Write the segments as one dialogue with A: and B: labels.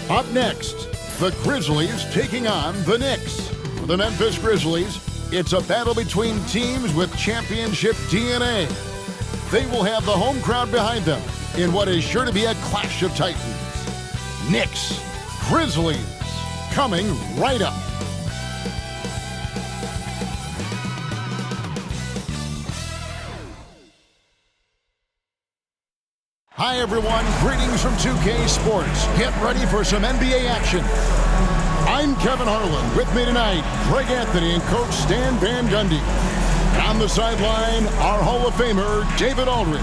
A: Up next, the Grizzlies taking on the Knicks. For the Memphis Grizzlies, it's a battle between teams with championship DNA. They will have the home crowd behind them in what is sure to be a clash of titans. Knicks, Grizzlies, coming right up. Hi everyone, greetings from 2K Sports. Get ready for some NBA action. I'm Kevin Harlan. With me tonight, Greg Anthony and Coach Stan Van Gundy. On the sideline, our Hall of Famer, David Aldridge.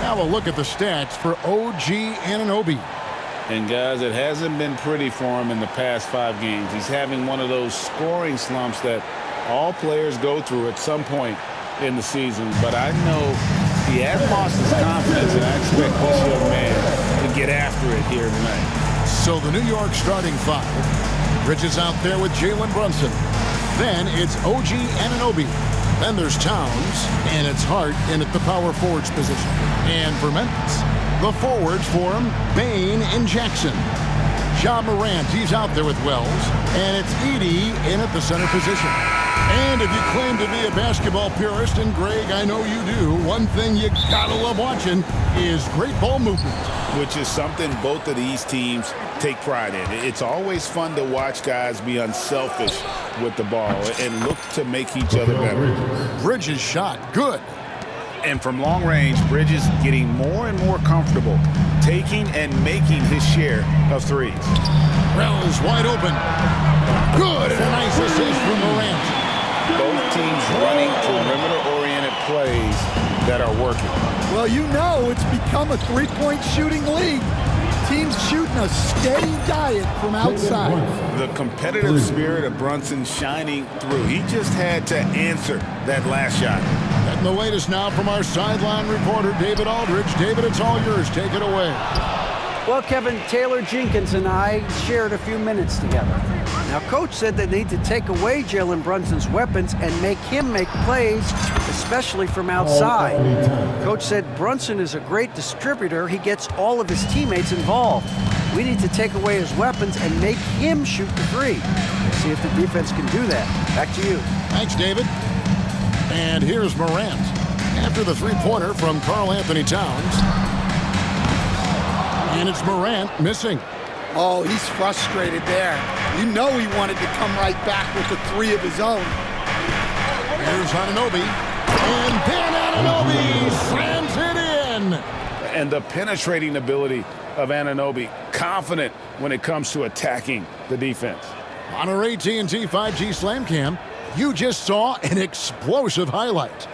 A: Now a look at the stats for OG Anunoby.
B: And guys, it hasn't been pretty for him in the past 5 games. He's having one of those scoring slumps that all players go through at some point in the season. But I know he hasn't lost his confidence, and I expect this young man to get after it here tonight.
A: So the New York starting 5. Bridges out there with Jalen Brunson. Then it's OG Anunoby. Then there's Towns, and it's Hart in at the power forwards position. And for Memphis, the forwards form Bane and Jackson. Ja Morant, he's out there with Wells, and it's Edey in at the center position. And if you claim to be a basketball purist, and Greg, I know you do, one thing you gotta love watching is great ball movement.
B: Which is something both of these teams take pride in. It's always fun to watch guys be unselfish with the ball and look to make each other better.
A: Bridges shot, good.
B: And from long range, Bridges getting more and more comfortable taking and making his share of threes.
A: Wells wide open. Good, and a nice assist from Morant.
B: Both teams running perimeter-oriented plays that are working.
C: Well, you know it's become a three-point shooting league. Teams shooting a steady diet from outside.
B: The competitive spirit of Brunson shining through. He just had to answer that last shot.
A: And the latest now from our sideline reporter, David Aldridge. David, it's all yours. Take it away.
D: Well, Kevin, Taylor Jenkins and I shared a few minutes together. Now, Coach said they need to take away Jalen Brunson's weapons and make him make plays, especially from outside. Coach said Brunson is a great distributor. He gets all of his teammates involved. We need to take away his weapons and make him shoot the three. We'll see if the defense can do that. Back to you.
A: Thanks, David. And here's Morant. After the three-pointer from Karl Anthony Towns. And it's Morant missing.
C: Oh, he's frustrated there. You know he wanted to come right back with the three of his own.
A: Here's Anunoby. And then Anunoby slams it in.
B: And the penetrating ability of Anunoby, confident when it comes to attacking the defense.
A: On our AT&T 5G Slam Cam, you just saw an explosive highlight.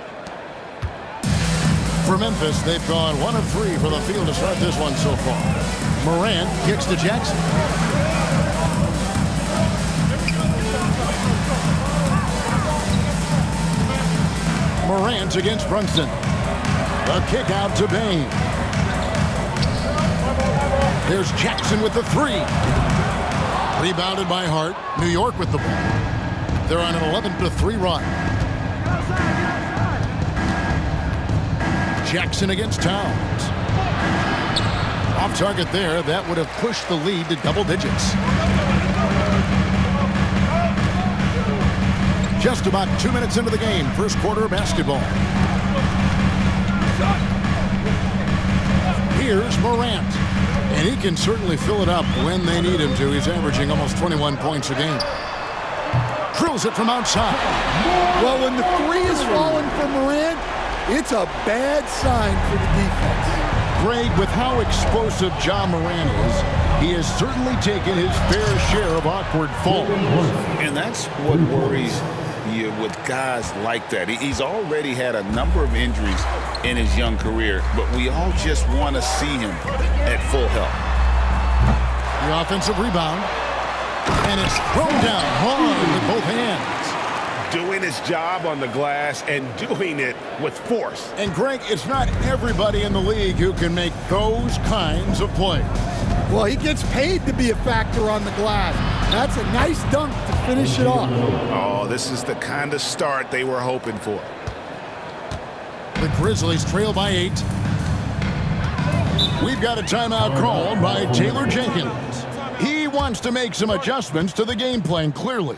A: For Memphis, they've gone 1 of 3 for the field to start this one so far. Morant kicks to Jackson. Morant against Brunson. A kick out to Bane. There's Jackson with the 3. Rebounded by Hart. New York with the ball. They're on an 11-3 run. Jackson against Towns. Off target there. That would have pushed the lead to double digits. Just about 2 minutes into the game. First quarter of basketball. Here's Morant. And he can certainly fill it up when they need him to. He's averaging almost 21 points a game. Drills it from outside.
C: Well, when the three is falling for Morant, it's a bad sign for the defense.
A: Greg, with how explosive Ja Morant is, he has certainly taken his fair share of awkward falls.
B: And that's what worries you with guys like that. He's already had a number of injuries in his young career, but we all just want to see him at full health.
A: The offensive rebound, and it's thrown down hard with both hands.
B: Doing his job on the glass and doing it with force.
A: And Greg, it's not everybody in the league who can make those kinds of plays.
C: Well, he gets paid to be a factor on the glass. That's a nice dunk to finish it off.
B: Oh, this is the kind of start they were hoping for.
A: The Grizzlies trail by 8. We've got a timeout called by Taylor Jenkins. He wants to make some adjustments to the game plan, clearly.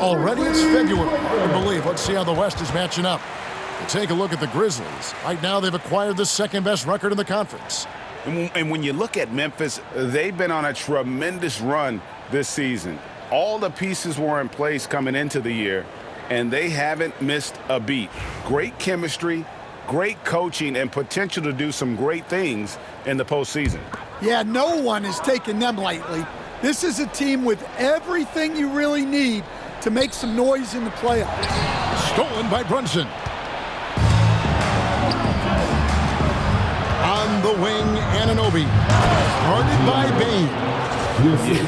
A: Already it's February, I believe. Let's see how the West is matching up. Take a look at the Grizzlies. Right now, they've acquired the second-best record in the conference.
B: And when you look at Memphis, they've been on a tremendous run this season. All the pieces were in place coming into the year, and they haven't missed a beat. Great chemistry, great coaching, and potential to do some great things in the postseason.
C: Yeah, no one is taking them lightly. This is a team with everything you really need to make some noise in the playoffs.
A: Stolen by Brunson. On the wing, Anunoby. Guarded by Bain.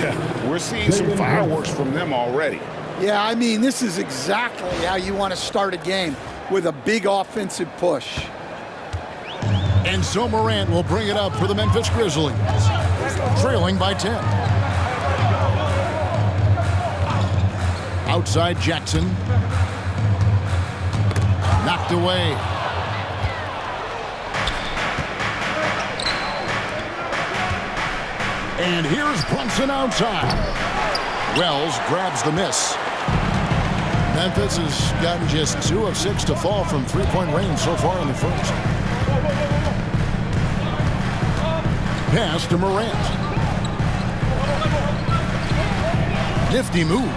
B: Yeah, we're seeing some fireworks from them already.
C: Yeah, I mean, this is exactly how you want to start a game, with a big offensive push.
A: And so Morant will bring it up for the Memphis Grizzlies, trailing by 10. Outside Jackson. Knocked away. And here's Brunson outside. Wells grabs the miss. Memphis has gotten just 2 of 6 to fall from three-point range so far in the first. Pass to Morant. Nifty move.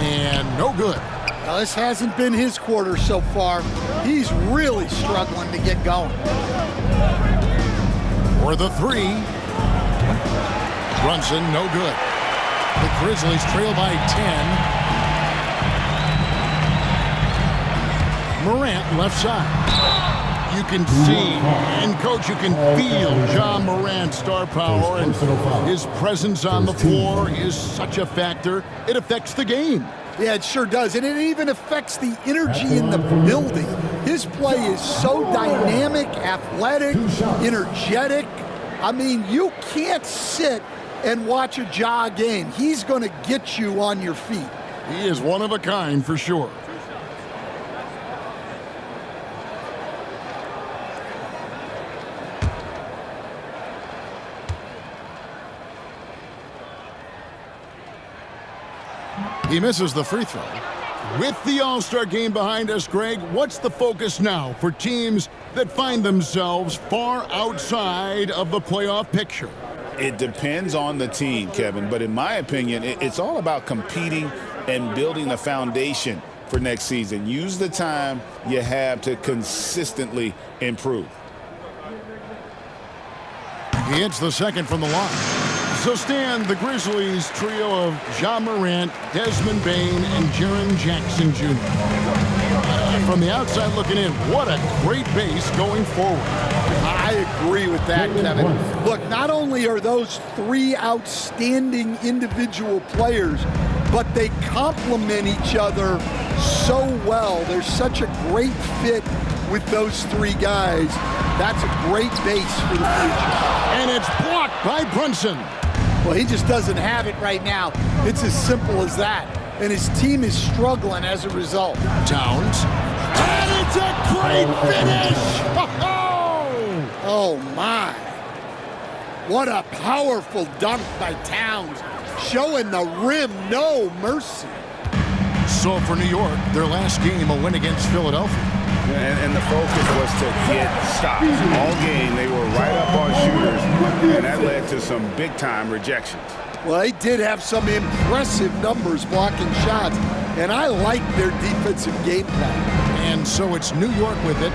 A: And no good.
C: Now, this hasn't been his quarter so far. He's really struggling to get going.
A: For the 3. Brunson, no good. The Grizzlies trail by 10. Morant left side. You can see, and Coach, you can feel Ja Morant's star power, and his presence on the floor is such a factor. It affects the game.
C: Yeah, it sure does, and it even affects the energy in the building. His play is so dynamic, athletic, energetic. I mean, you can't sit and watch a Ja game. He's going to get you on your feet.
A: He is one of a kind for sure. He misses the free throw. With the All-Star game behind us, Greg, what's the focus now for teams that find themselves far outside of the playoff picture?
B: It depends on the team, Kevin, but in my opinion, it's all about competing and building a foundation for next season. Use the time you have to consistently improve.
A: He hits the second from the line. So Stan, the Grizzlies trio of Ja Morant, Desmond Bane, and Jaren Jackson Jr. From the outside looking in, what a great base going forward.
C: I agree with that, Kevin. Look, not only are those three outstanding individual players, but they complement each other so well. There's such a great fit with those three guys. That's a great base for the future.
A: And it's blocked by Brunson.
C: Well, he just doesn't have it right now. It's as simple as that. And his team is struggling as a result.
A: Towns. And it's a great finish!
C: Oh, my. What a powerful dunk by Towns. Showing the rim no mercy.
A: So for New York, their last game, a win against Philadelphia.
B: And the focus was to get stops. All game, they were right up on shooters, and that led to some big-time rejections.
C: Well, they did have some impressive numbers blocking shots, and I like their defensive game plan.
A: And so it's New York with it,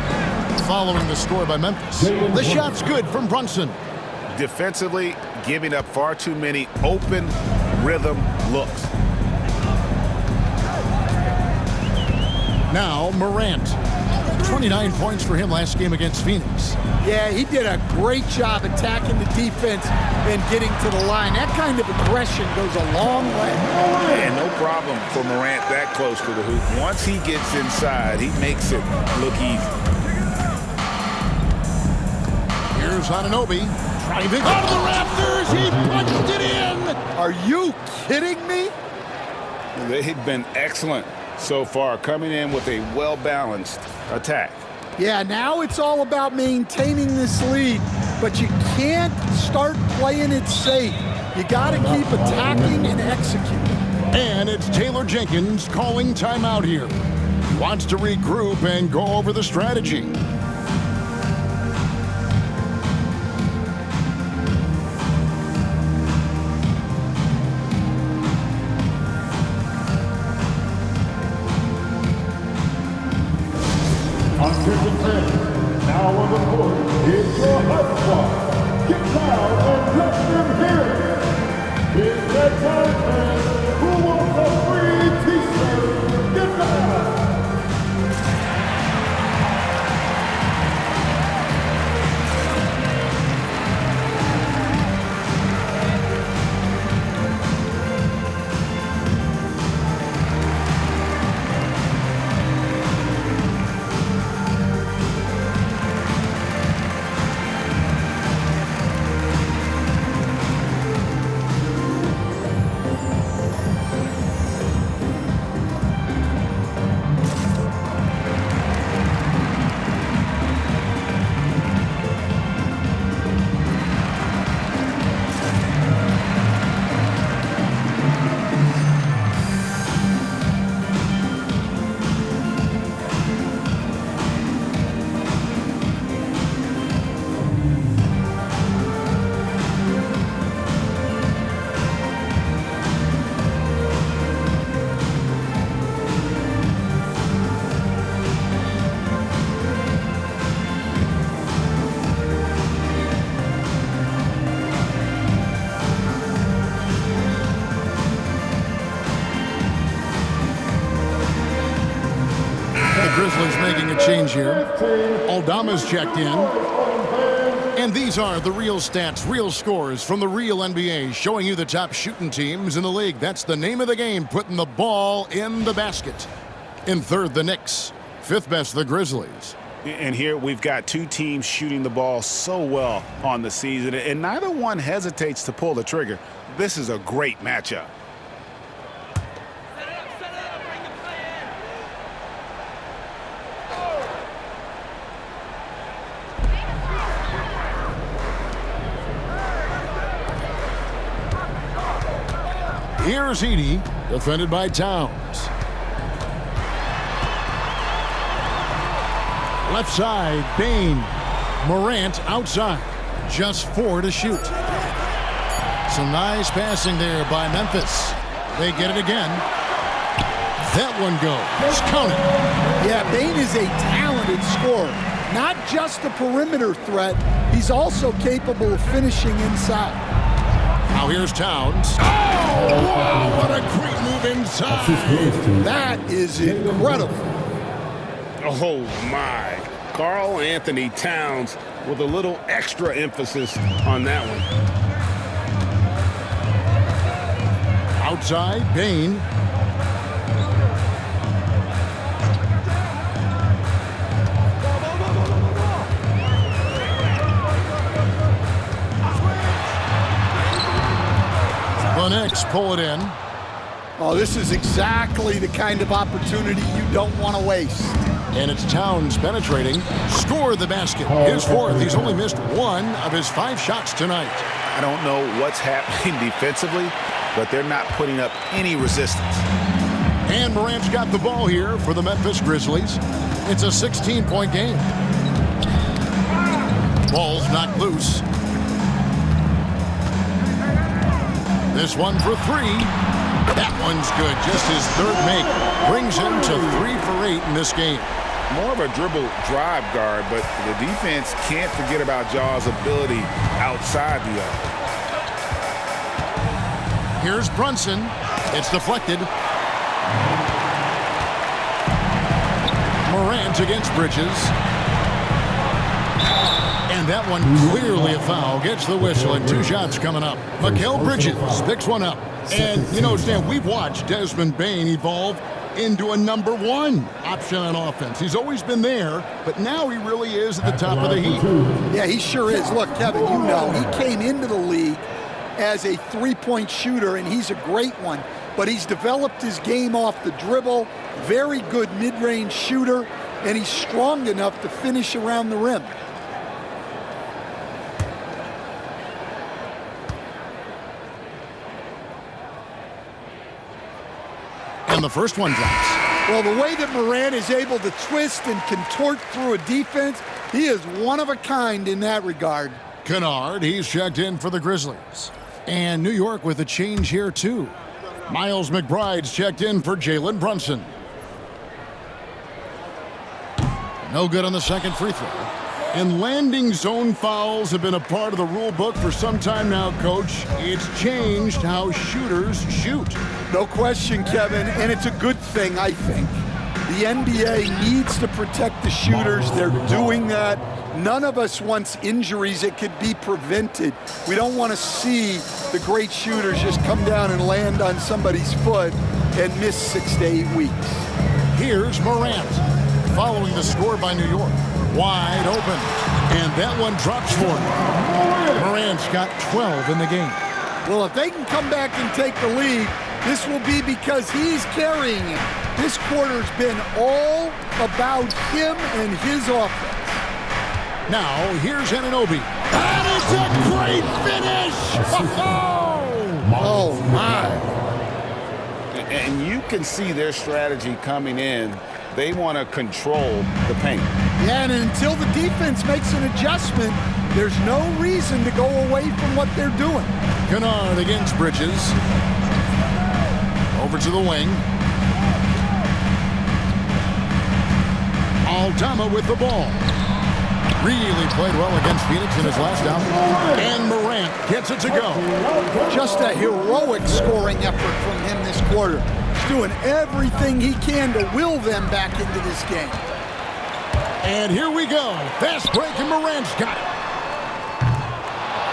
A: following the score by Memphis. The shot's good from Brunson.
B: Defensively, giving up far too many open rhythm looks.
A: Now, Morant. 29 points for him last game against Phoenix.
C: Yeah, he did a great job attacking the defense and getting to the line. That kind of aggression goes a long way.
B: And no problem for Morant that close to the hoop. Once he gets inside, he makes it look easy.
A: Here's Anunoby. Driving out of the rafters. He punched it in.
C: Are you kidding me?
B: They've been excellent so far, coming in with a well-balanced attack.
C: Yeah, now it's all about maintaining this lead, but you can't start playing it safe. You got to keep attacking and executing.
A: And it's Taylor Jenkins calling timeout here. He wants to regroup and go over the strategy.
E: Now on the court is your hot squad. Get loud and let them hear it. It's that time, fans. Who wants a free t-shirt? Get loud.
A: Grizzlies making a change here. Aldama's checked in. And these are the real stats, real scores from the real NBA, showing you the top shooting teams in the league. That's the name of the game, putting the ball in the basket. In third, the Knicks. Fifth best, the Grizzlies.
B: And here we've got two teams shooting the ball so well on the season, and neither one hesitates to pull the trigger. This is a great matchup.
A: Here's Edey, defended by Towns. Left side, Bain. Morant outside. Just 4 to shoot. Some nice passing there by Memphis. They get it again. That one goes. Count it.
C: Yeah, Bain is a talented scorer. Not just a perimeter threat. He's also capable of finishing inside.
A: Now here's Towns. Oh, wow, what a great move inside.
C: That is incredible.
B: Oh, my. Karl Anthony Towns with a little extra emphasis on that one.
A: Outside, Bain. The Knicks pull it in.
C: Oh, this is exactly the kind of opportunity you don't want to waste.
A: And it's Towns penetrating. Score the basket. His 4th. He's only missed 1 of his 5 shots tonight.
B: I don't know what's happening defensively, but they're not putting up any resistance.
A: And Morant's got the ball here for the Memphis Grizzlies. It's a 16-point game. Ball's knocked loose. This one for 3. That one's good. Just his 3rd make. Brings him to 3 for 8 in this game.
B: More of a dribble drive guard, but the defense can't forget about Jaw's ability outside the arc.
A: Here's Brunson. It's deflected. Morant against Bridges. And that one clearly a foul. Gets the whistle and 2 shots coming up. Mikal Bridges picks one up. And, you know, Stan, we've watched Desmond Bain evolve into a number 1 option on offense. He's always been there, but now he really is at the top of the heap.
C: Yeah, he sure is. Look, Kevin, you know, he came into the league as a 3-point shooter, and he's a great one. But he's developed his game off the dribble, very good mid-range shooter, and he's strong enough to finish around the rim.
A: And the first one drops.
C: Well, the way that Morant is able to twist and contort through a defense, he is one of a kind in that regard.
A: Kennard, he's checked in for the Grizzlies. And New York with a change here, too. Miles McBride's checked in for Jalen Brunson. No good on the second free throw. And landing zone fouls have been a part of the rule book for some time now, Coach. It's changed how shooters shoot.
C: No question, Kevin, and it's a good thing, I think. The NBA needs to protect the shooters. They're doing that. None of us wants injuries that could be prevented. We don't want to see the great shooters just come down and land on somebody's foot and miss 6 to 8 weeks.
A: Here's Morant, following the score by New York. Wide open, and that one drops for him. Morant's got 12 in the game.
C: Well, if they can come back and take the lead, this will be because he's carrying it. This quarter's been all about him and his offense.
A: Now, here's Anunoby. And it's a great finish!
C: Oh, my.
B: And you can see their strategy coming in. They want to control the paint.
C: Yeah, and until the defense makes an adjustment, there's no reason to go away from what they're doing.
A: Kennard against Bridges. Over to the wing. Aldama with the ball. Really played well against Phoenix in his last out. And Morant gets it to go.
C: Just a heroic scoring effort from him this quarter. He's doing everything he can to will them back into this game.
A: And here we go. Fast break, and Morant's got it.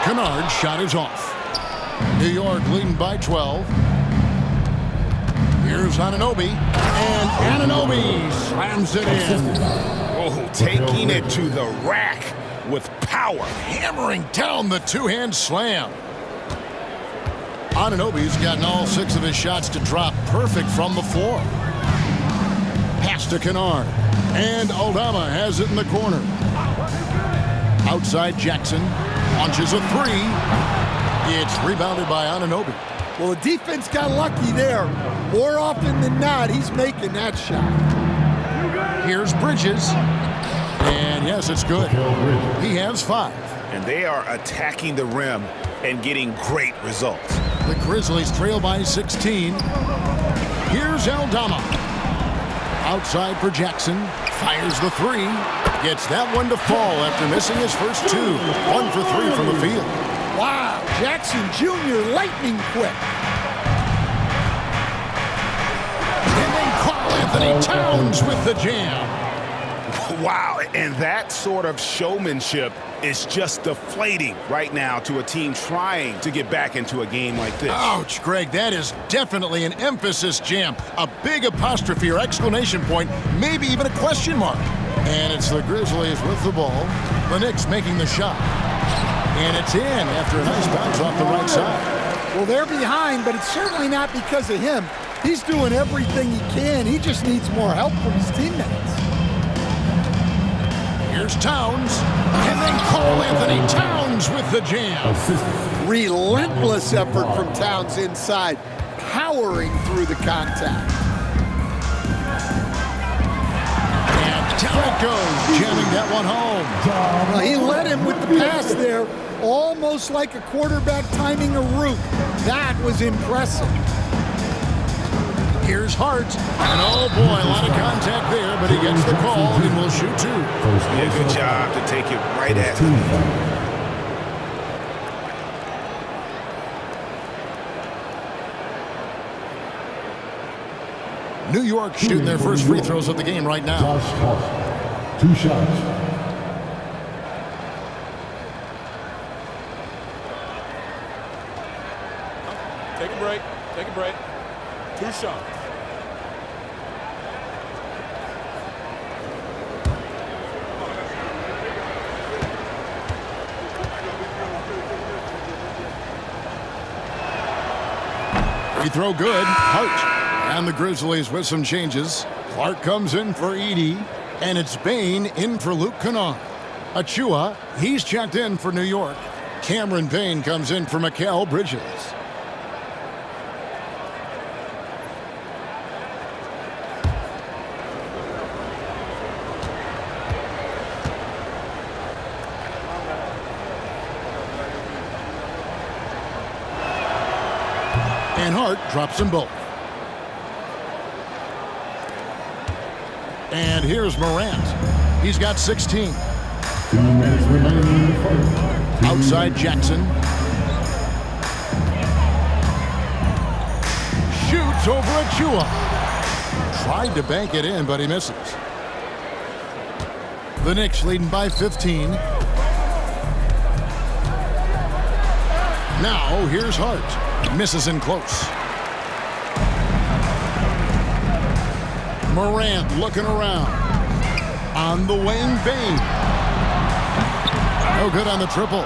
A: Kennard's shot is off. New York leading by 12. Here's Anunoby. And Anunoby slams it in.
B: Oh, taking it to the rack with power.
A: Hammering down the two-hand slam. Anunoby's gotten all 6 of his shots to drop perfect from the floor. Pass to Kennard. And Aldama has it in the corner. Outside Jackson. Launches a 3. It's rebounded by Anunoby.
C: Well, the defense got lucky there. More often than not, he's making that shot.
A: Here's Bridges. And yes, it's good. He has 5.
B: And they are attacking the rim and getting great results.
A: The Grizzlies trail by 16. Here's Aldama. Outside for Jackson. Fires the 3. Gets that one to fall after missing his first 2. 1 for 3 from the field.
C: Wow, Jackson Jr. lightning quick.
A: And then Karl Anthony Towns with the jam.
B: Wow, and that sort of showmanship is just deflating right now to a team trying to get back into a game like this.
A: Ouch, Greg, that is definitely an emphasis jam. A big apostrophe or exclamation point, maybe even a question mark. And it's the Grizzlies with the ball. The Knicks making the shot. And it's in after a nice bounce off the right side.
C: Well, they're behind, but it's certainly not because of him. He's doing everything he can. He just needs more help from his teammates.
A: Here's Towns. And then Karl Anthony Towns with the jam.
C: Relentless effort from Towns inside, powering through the contact.
A: And down it goes, jamming that one home.
C: Well, he led him with the pass there, almost like a quarterback timing a route. That was impressive.
A: Here's Hart. And oh boy, a lot of contact there, but he gets the call and will shoot 2.
B: Yeah, good job to take it right at him.
A: New York shooting their first free throws of the game right now.
E: 2 shots.
F: Take a break. Take a break. 2 shots.
A: Free throw good. Hart. And the Grizzlies with some changes. Clark comes in for Edey. And it's Bane in for Luke Kennard. Achua, he's checked in for New York. Cameron Payne comes in for Mikal Bridges. And Hart drops them both. And here's Morant. He's got 16.
E: 2 minutes remaining in the first.
A: Outside Jackson. Shoots over Achua. Tried to bank it in, but he misses. The Knicks leading by 15. Now here's Hart. Misses in close. Morant looking around. On the wing, Bane. No good on the triple.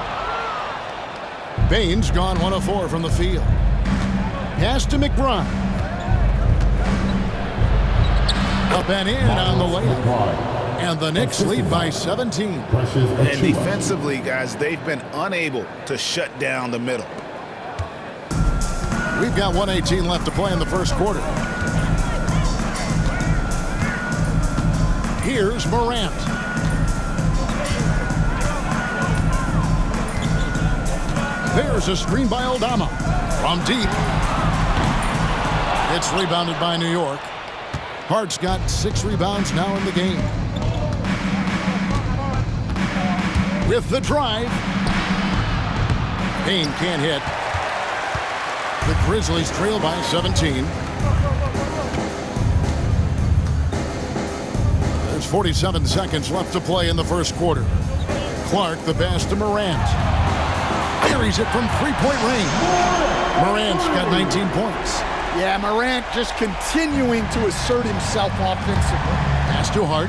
A: Bane's gone 1 of 4 from the field. Pass to McBride. Up and in on the layup. And the Knicks lead by 17.
B: And defensively, guys, they've been unable to shut down the middle.
A: We've got 1:18 left to play in the first quarter. Here's Morant. There's a screen by Aldama. From deep. It's rebounded by New York. Hart's got 6 rebounds now in the game. With the drive. Payne can't hit. The Grizzlies trail by 17. There's 47 seconds left to play in the first quarter. Clark the pass to Morant. Buries it from three-point range. Morant's got 19 points.
C: Yeah, Morant just continuing to assert himself offensively.
A: Pass to Hart.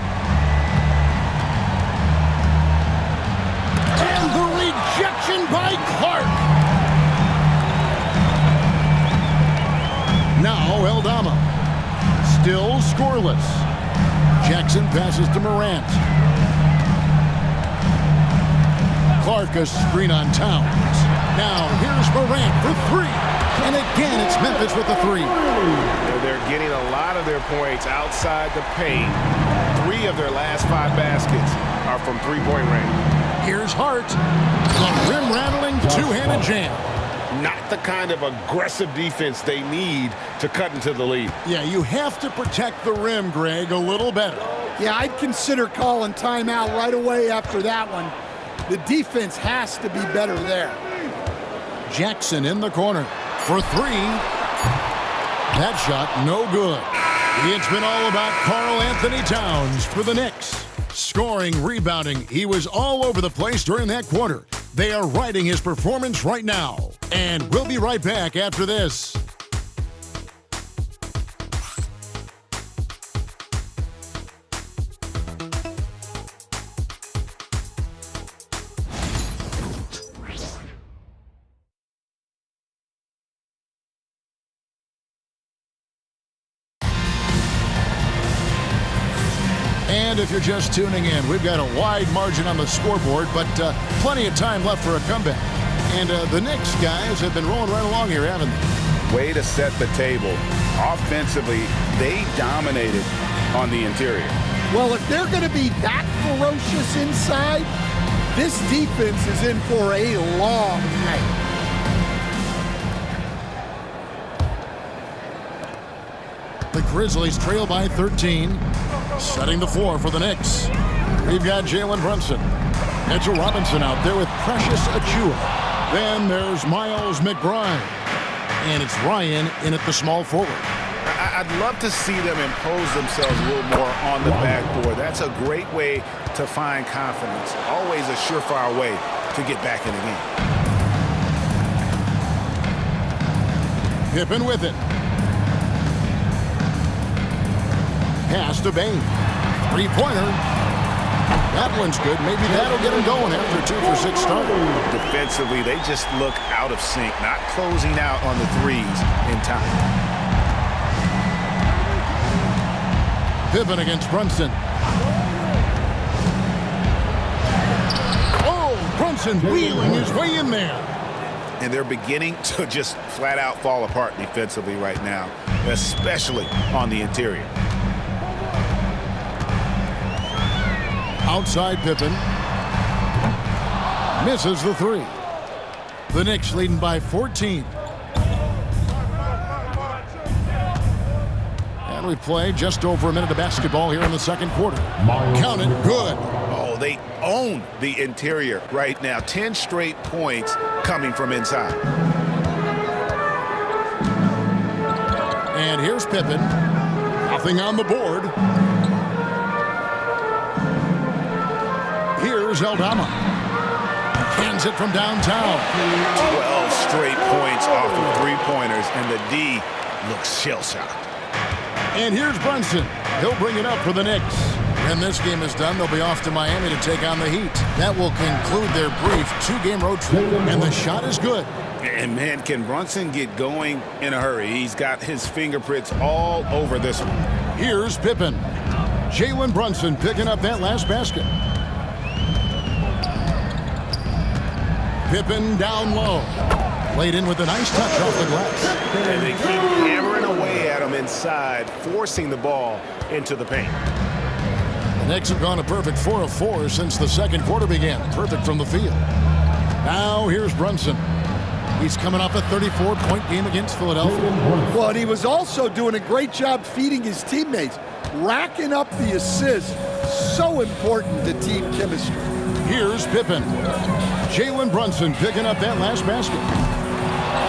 A: scoreless. Jackson passes to Morant. Clark a screen on Towns. Now here's Morant for three. And again, it's Memphis with the three.
B: They're getting a lot of their points outside the paint. 3 of their last 5 baskets are from three-point range.
A: Here's Hart. The rim-rattling two-handed jam.
B: Not the kind of aggressive defense they need to cut into the lead.
A: Yeah, you have to protect the rim, Greg, a little better.
C: Yeah, I'd consider calling timeout right away after that one. The defense has to be better there.
A: Jackson in the corner for three. That shot no good. It's been all about Karl Anthony Towns for the Knicks. Scoring, rebounding, he was all over the place during that quarter. They are riding his performance right now. And we'll be right back after this. And if you're just tuning in, we've got a wide margin on the scoreboard, but plenty of time left for a comeback. And the Knicks guys have been rolling right along here, haven't they?
B: Way to set the table. Offensively, they dominated on the interior.
C: Well, if they're going to be that ferocious inside, this defense is in for a long night.
A: The Grizzlies trail by 13. Setting the floor for the Knicks. We've got Jalen Brunson. Mitchell Robinson out there with Precious Achiuwa. Then there's Miles McBride. And it's Ryan in at the small forward.
B: I'd love to see them impose themselves a little more on the backboard. That's a great way to find confidence. Always a surefire way to get back in the game.
A: Pippen with it. Pass to Bain. Three-pointer. That one's good. Maybe that'll get him going after a 2 for 6 start.
B: Defensively, they just look out of sync, not closing out on the threes in time.
A: Pippen against Brunson. Oh, Brunson wheeling his way in there.
B: And they're beginning to just flat out fall apart defensively right now, especially on the interior.
A: Outside Pippen. Misses the three. The Knicks leading by 14. And we play just over a minute of basketball here in the second quarter. Count it, good.
B: Oh, they own the interior right now. 10 straight points coming from inside.
A: And here's Pippen. Nothing on the board. Here's Aldama. Hands it from downtown.
B: 12 straight points off of three-pointers, and the D looks shell-shocked.
A: And here's Brunson. He'll bring it up for the Knicks. When this game is done, they'll be off to Miami to take on the Heat. That will conclude their brief 2-game road trip, and the shot is good.
B: And, man, can Brunson get going in a hurry? He's got his fingerprints all over this one.
A: Here's Pippen. Jalen Brunson picking up that last basket. Pippen down low. Laid in with a nice touch off the glass.
B: And they keep hammering away at him inside, forcing the ball into the paint.
A: The Knicks have gone a perfect 4 of 4 since the second quarter began. Perfect from the field. Now here's Brunson. He's coming off a 34-point game against Philadelphia.
C: Well, and he was also doing a great job feeding his teammates, racking up the assists. So important to team chemistry.
A: Here's Pippen. Jalen Brunson picking up that last basket.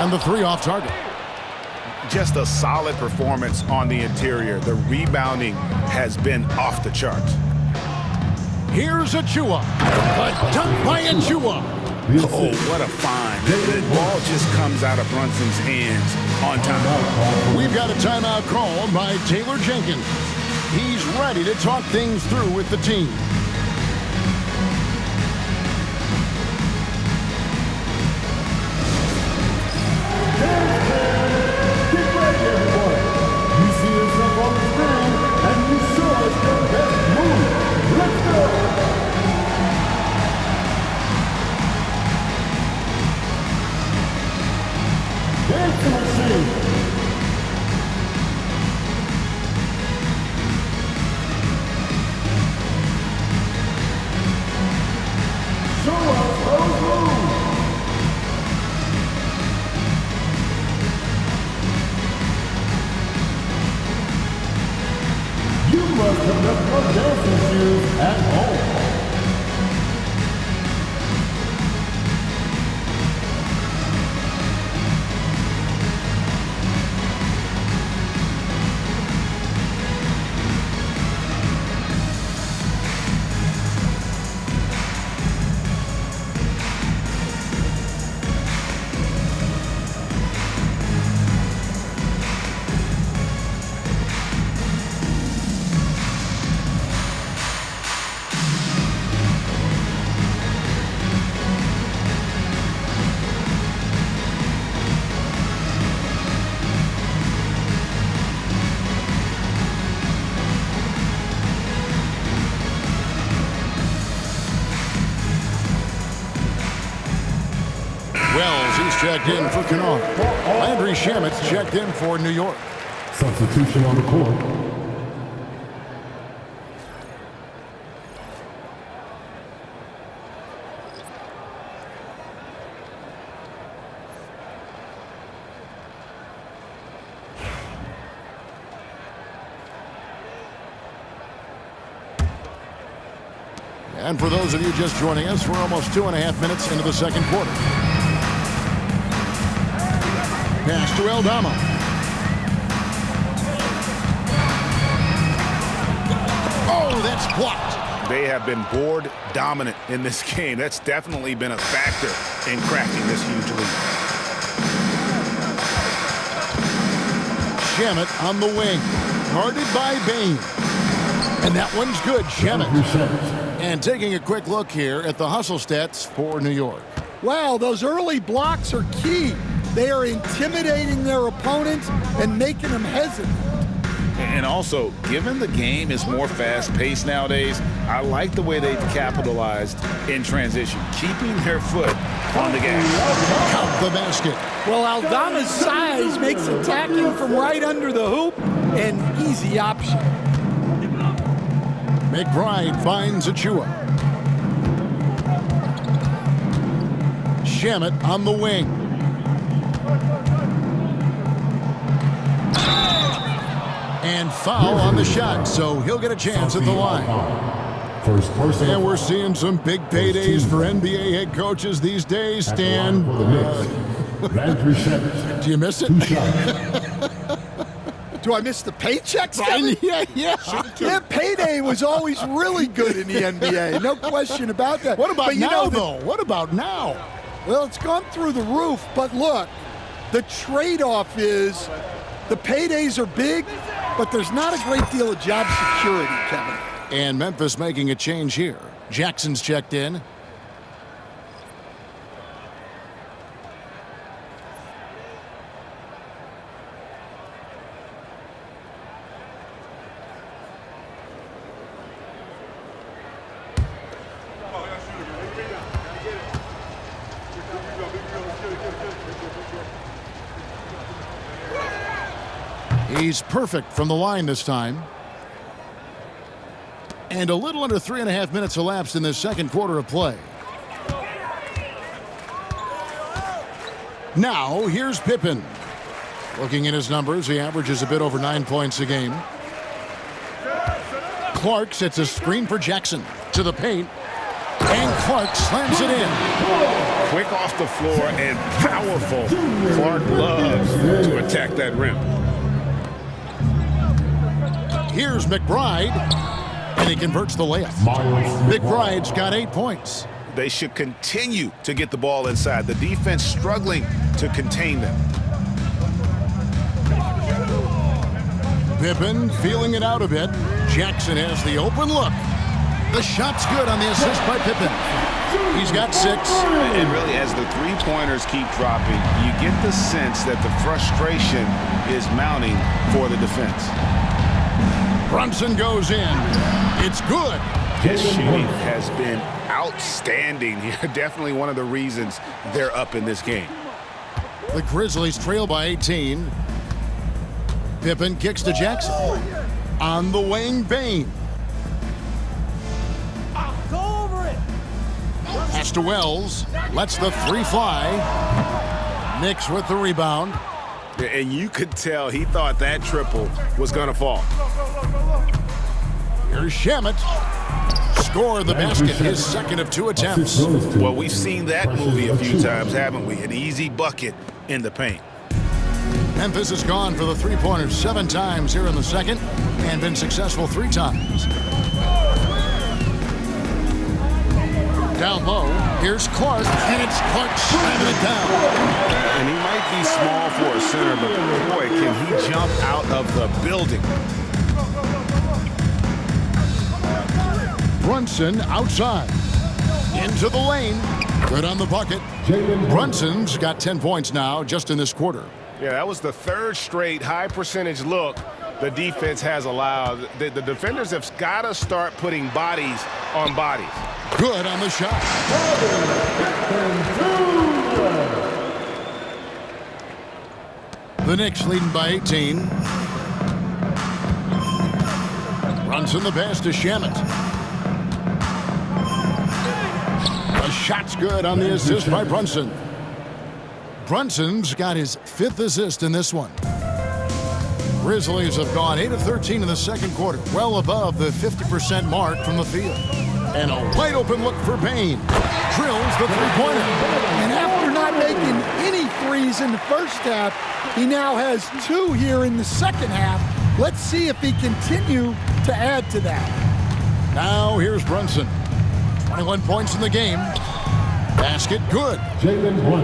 A: And the three off target.
B: Just a solid performance on the interior. The rebounding has been off the charts.
A: Here's Achiuwa. A dunk by Achiuwa.
B: Oh, what a find. The ball just comes out of Brunson's hands on time.
A: We've got a timeout called by Taylor Jenkins. He's ready to talk things through with the team.
E: Show us those moves. You must have left your dancing shoes at home.
A: Wells, he's checked in for Kennard. Landry Shamit's checked in for New York.
E: Substitution on the court.
A: And for those of you just joining us, we're almost 2.5 minutes into the second quarter. Pass to Aldama. Oh, that's blocked.
B: They have been board dominant in this game. That's definitely been a factor in cracking this huge lead.
A: Shamet on the wing. Guarded by Bain. And that one's good, Shamet. And taking a quick look here at the hustle stats for New York.
C: Wow, those early blocks are key. They are intimidating their opponents and making them hesitant.
B: And also, given the game is more fast-paced nowadays, I like the way they've capitalized in transition, keeping their foot on the gas.
A: Count the basket.
C: Well, Aldama's size makes attacking from right under the hoop an easy option.
A: McBride finds Achua. Shamet on the wing. And foul on the shot, so he'll get a chance at the line.
E: First person.
A: And we're seeing some big paydays for NBA head coaches these days, Stan.
E: Landry Shamet.
A: Do you miss it?
E: 2 shots.
C: Do I miss the paychecks, Kevin?
A: Yeah.
C: Yeah, payday was always really good in the NBA. No question about that.
A: What about
C: but
A: now, though? What about now?
C: Well, it's gone through the roof, but look, the trade-off is the paydays are big, but there's not a great deal of job security, Kevin.
A: And Memphis making a change here. Jackson's checked in. He's perfect from the line this time. And a little under 3.5 minutes elapsed in this second quarter of play. Now, here's Pippen. Looking at his numbers, he averages a bit over 9 points a game. Clark sets a screen for Jackson to the paint. And Clark slams it in.
B: Quick off the floor and powerful. Clark loves to attack that rim.
A: Here's McBride, and he converts the layup. McBride's got 8 points.
B: They should continue to get the ball inside. The defense struggling to contain them.
A: Pippen feeling it out a bit. Jackson has the open look. The shot's good on the assist by Pippen. He's got 6.
B: And really, as the three-pointers keep dropping, you get the sense that the frustration is mounting for the defense.
A: Brunson goes in. It's good.
B: His shooting has been outstanding here. Definitely one of the reasons they're up in this game.
A: The Grizzlies trail by 18. Pippen kicks to Jackson. On the wing, Bain. Pass to Wells. Lets the three fly. Knicks with the rebound.
B: And you could tell he thought that triple was going to fall.
A: Here's Shamet. Score the basket, his second of 2 attempts.
B: Well, we've seen that movie a few times, haven't we? An easy bucket in the paint.
A: Memphis has gone for the three-pointers 7 times here in the second and been successful 3 times. Down low, here's Clark, and it's Clark slamming it down.
B: And he might be small for a center, but boy, can he jump out of the building.
A: Brunson outside. Into the lane. Good on the bucket. Brunson's got 10 points now just in this quarter.
G: Yeah, that was the 3rd straight high-percentage look the defense has allowed. The defenders have got to start putting bodies on bodies.
A: Good on the shot. The Knicks leading by 18. Brunson the pass to Shamet. The shot's good on the assist by Brunson. Brunson's got his 5th assist in this one. Grizzlies have gone 8 of 13 in the second quarter, well above the 50% mark from the field. And a wide open look for Payne. Drills the three-pointer.
C: And after not making any threes in the first half, he now has 2 here in the second half. Let's see if he continue to add to that.
A: Now here's Brunson. 21 points in the game. Basket good.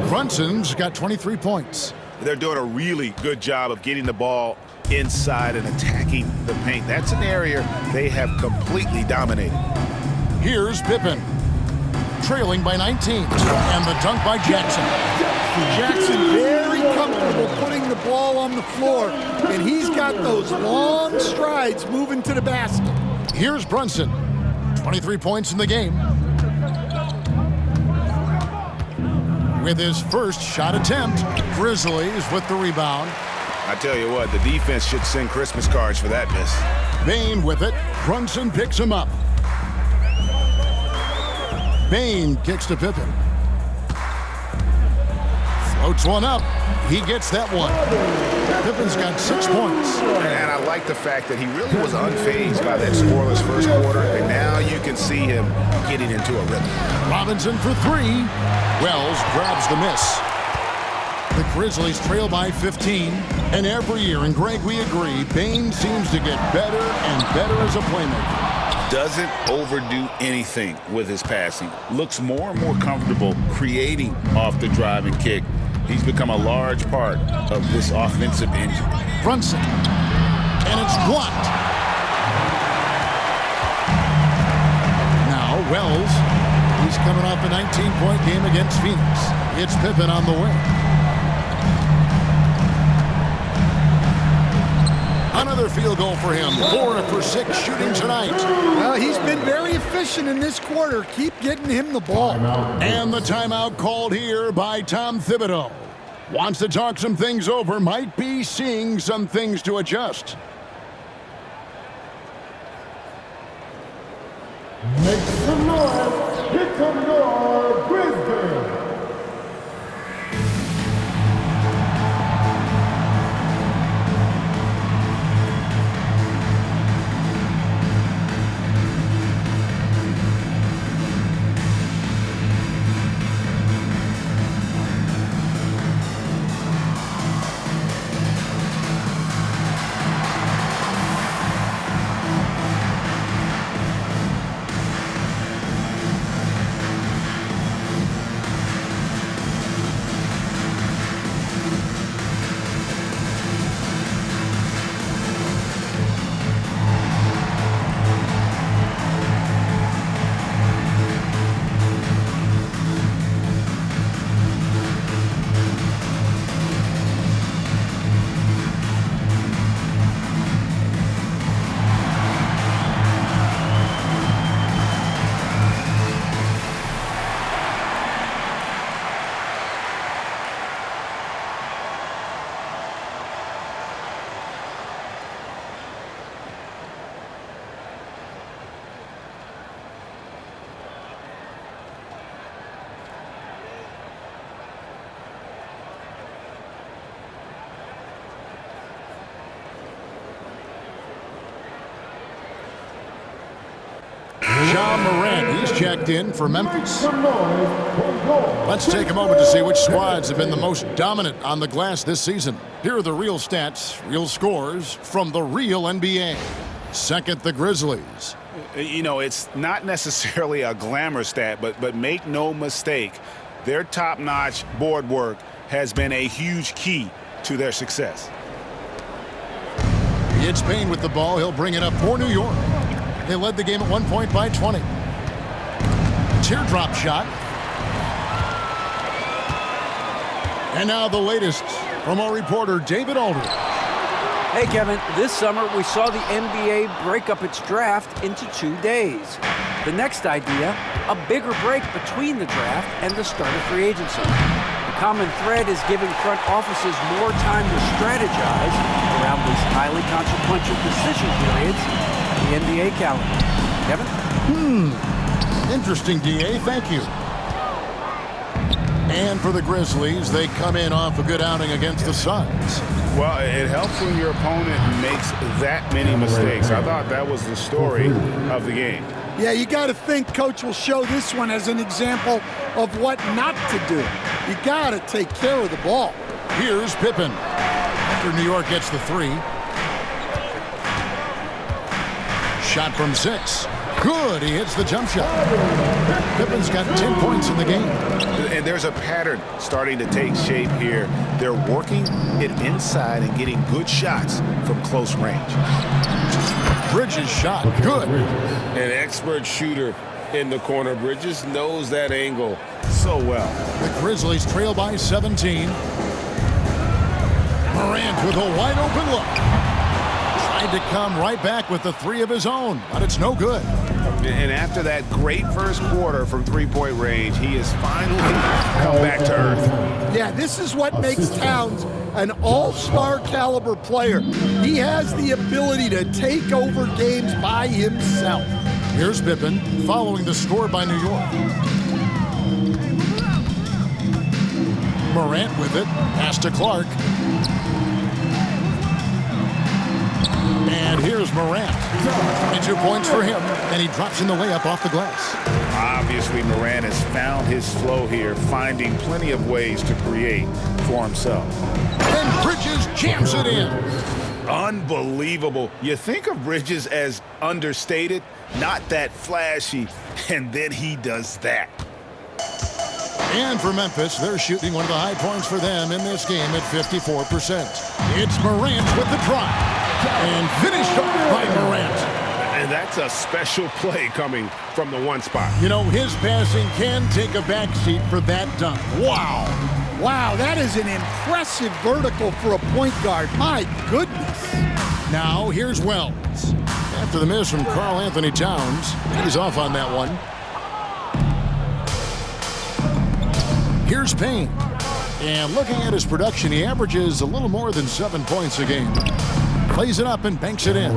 A: Brunson's got 23 points.
B: They're doing a really good job of getting the ball inside and attacking the paint. That's an area they have completely dominated.
A: Here's Pippen. Trailing by 19. And the dunk by Jackson.
C: Jackson very comfortable putting the ball on the floor, and he's got those long strides moving to the basket.
A: Here's Brunson. 23 points in the game. With his first shot attempt, Grizzlies with the rebound.
B: I tell you what, the defense should send Christmas cards for that miss.
A: Bane with it. Brunson picks him up. Bane kicks to Pippen. Floats one up. He gets that one. Pippen's got 6 points.
B: And I like the fact that he really was unfazed by that scoreless first quarter, and now you can see him getting into a rhythm.
A: Robinson for 3. Wells grabs the miss. The Grizzlies trail by 15. And every year, and Greg, we agree, Bane seems to get better and better as a playmaker.
B: Doesn't overdo anything with his passing. Looks more and more comfortable creating off the drive and kick. He's become a large part of this offensive engine.
A: Brunson. And it's blocked. Now Wells. He's coming off a 19-point game against Phoenix. It's Pippen on the wing. Another field goal for him. 4 for 6 shooting tonight.
C: Well, he's been very efficient in this quarter. Keep getting him the ball.
A: And the timeout called here by Tom Thibodeau. Wants to talk some things over. Might be seeing some things to adjust.
E: Make some noise. Here come your Grizzlies.
A: Ja Morant, he's checked in for Memphis. Let's take a moment to see which squads have been the most dominant on the glass this season. Here are the real stats, real scores from the real NBA. Second, the Grizzlies.
B: You know, it's not necessarily a glamour stat, but make no mistake, their top-notch board work has been a huge key to their success.
A: It's Payne with the ball. He'll bring it up for New York. They led the game at 1 point by 20. Teardrop shot. And now the latest from our reporter, David Aldridge.
D: Hey, Kevin, this summer we saw the NBA break up its draft into 2 days. The next idea, a bigger break between the draft and the start of free agency. The common thread is giving front offices more time to strategize around these highly consequential decision periods in the NBA calendar. Kevin?
A: Interesting, DA. Thank you. And for the Grizzlies, they come in off a good outing against the Suns.
B: Well, it helps when your opponent makes that many mistakes. I thought that was the story of the game.
C: Yeah, you got to think Coach will show this one as an example of what not to do. You got to take care of the ball.
A: Here's Pippen. After New York gets the 3. Shot from 6. Good. He hits the jump shot. Pippen's got 10 points in the game.
B: And there's a pattern starting to take shape here. They're working it inside and getting good shots from close range.
A: Bridges shot. Good.
G: An expert shooter in the corner. Bridges knows that angle so well.
A: The Grizzlies trail by 17. Morant with a wide open look. Tried to come right back with the 3 of his own, but it's no good.
B: And after that great first quarter from three-point range, he has finally come back to earth.
C: Yeah, this is what makes Towns an all-star caliber player. He has the ability to take over games by himself.
A: Here's Pippen following the score by New York. Morant with it. Pass to Clark. And here's Morant. 22 points for him, and he drops in the layup off the glass.
B: Obviously, Morant has found his flow here, finding plenty of ways to create for himself.
A: And Bridges jams it in.
B: Unbelievable. You think of Bridges as understated, not that flashy, and then he does that.
A: And for Memphis, they're shooting one of the high points for them in this game at 54%. It's Morant with the drive. And finished off by Morant.
G: And that's a special play coming from the one spot.
A: You know, his passing can take a backseat for that dunk. Wow.
C: Wow, that is an impressive vertical for a point guard. My goodness.
A: Now, here's Wells. After the miss from Karl Anthony Towns, he's off on that one. Here's Payne. And looking at his production, he averages a little more than 7 points a game. Plays it up and banks it in.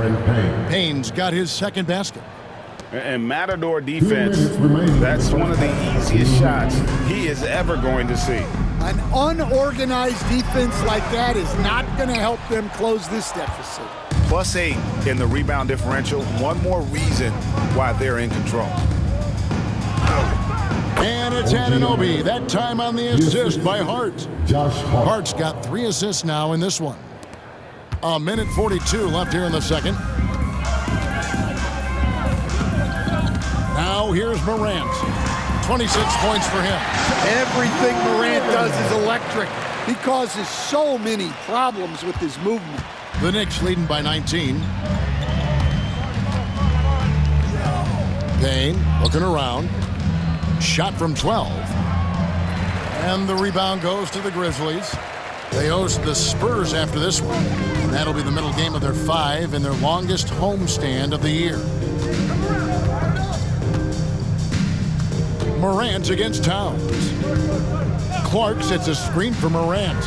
A: Payne's got his second basket.
B: And Matador defense, that's one of the easiest shots he is ever going to see.
C: An unorganized defense like that is not going to help them close this deficit.
B: +8 in the rebound differential. One more reason why they're in control.
A: And it's Anunoby, that time on the assist by Hart. Hart's got 3 assists now in this one. A minute 42 left here in the second. Now here's Morant. 26 points for him.
C: Everything Morant does is electric. He causes so many problems with his movement.
A: The Knicks leading by 19. Payne looking around. Shot from 12. And the rebound goes to the Grizzlies. They host the Spurs after this one. And that'll be the middle game of their 5 and their longest homestand of the year. Morant against Towns. Clark sets a screen for Morant.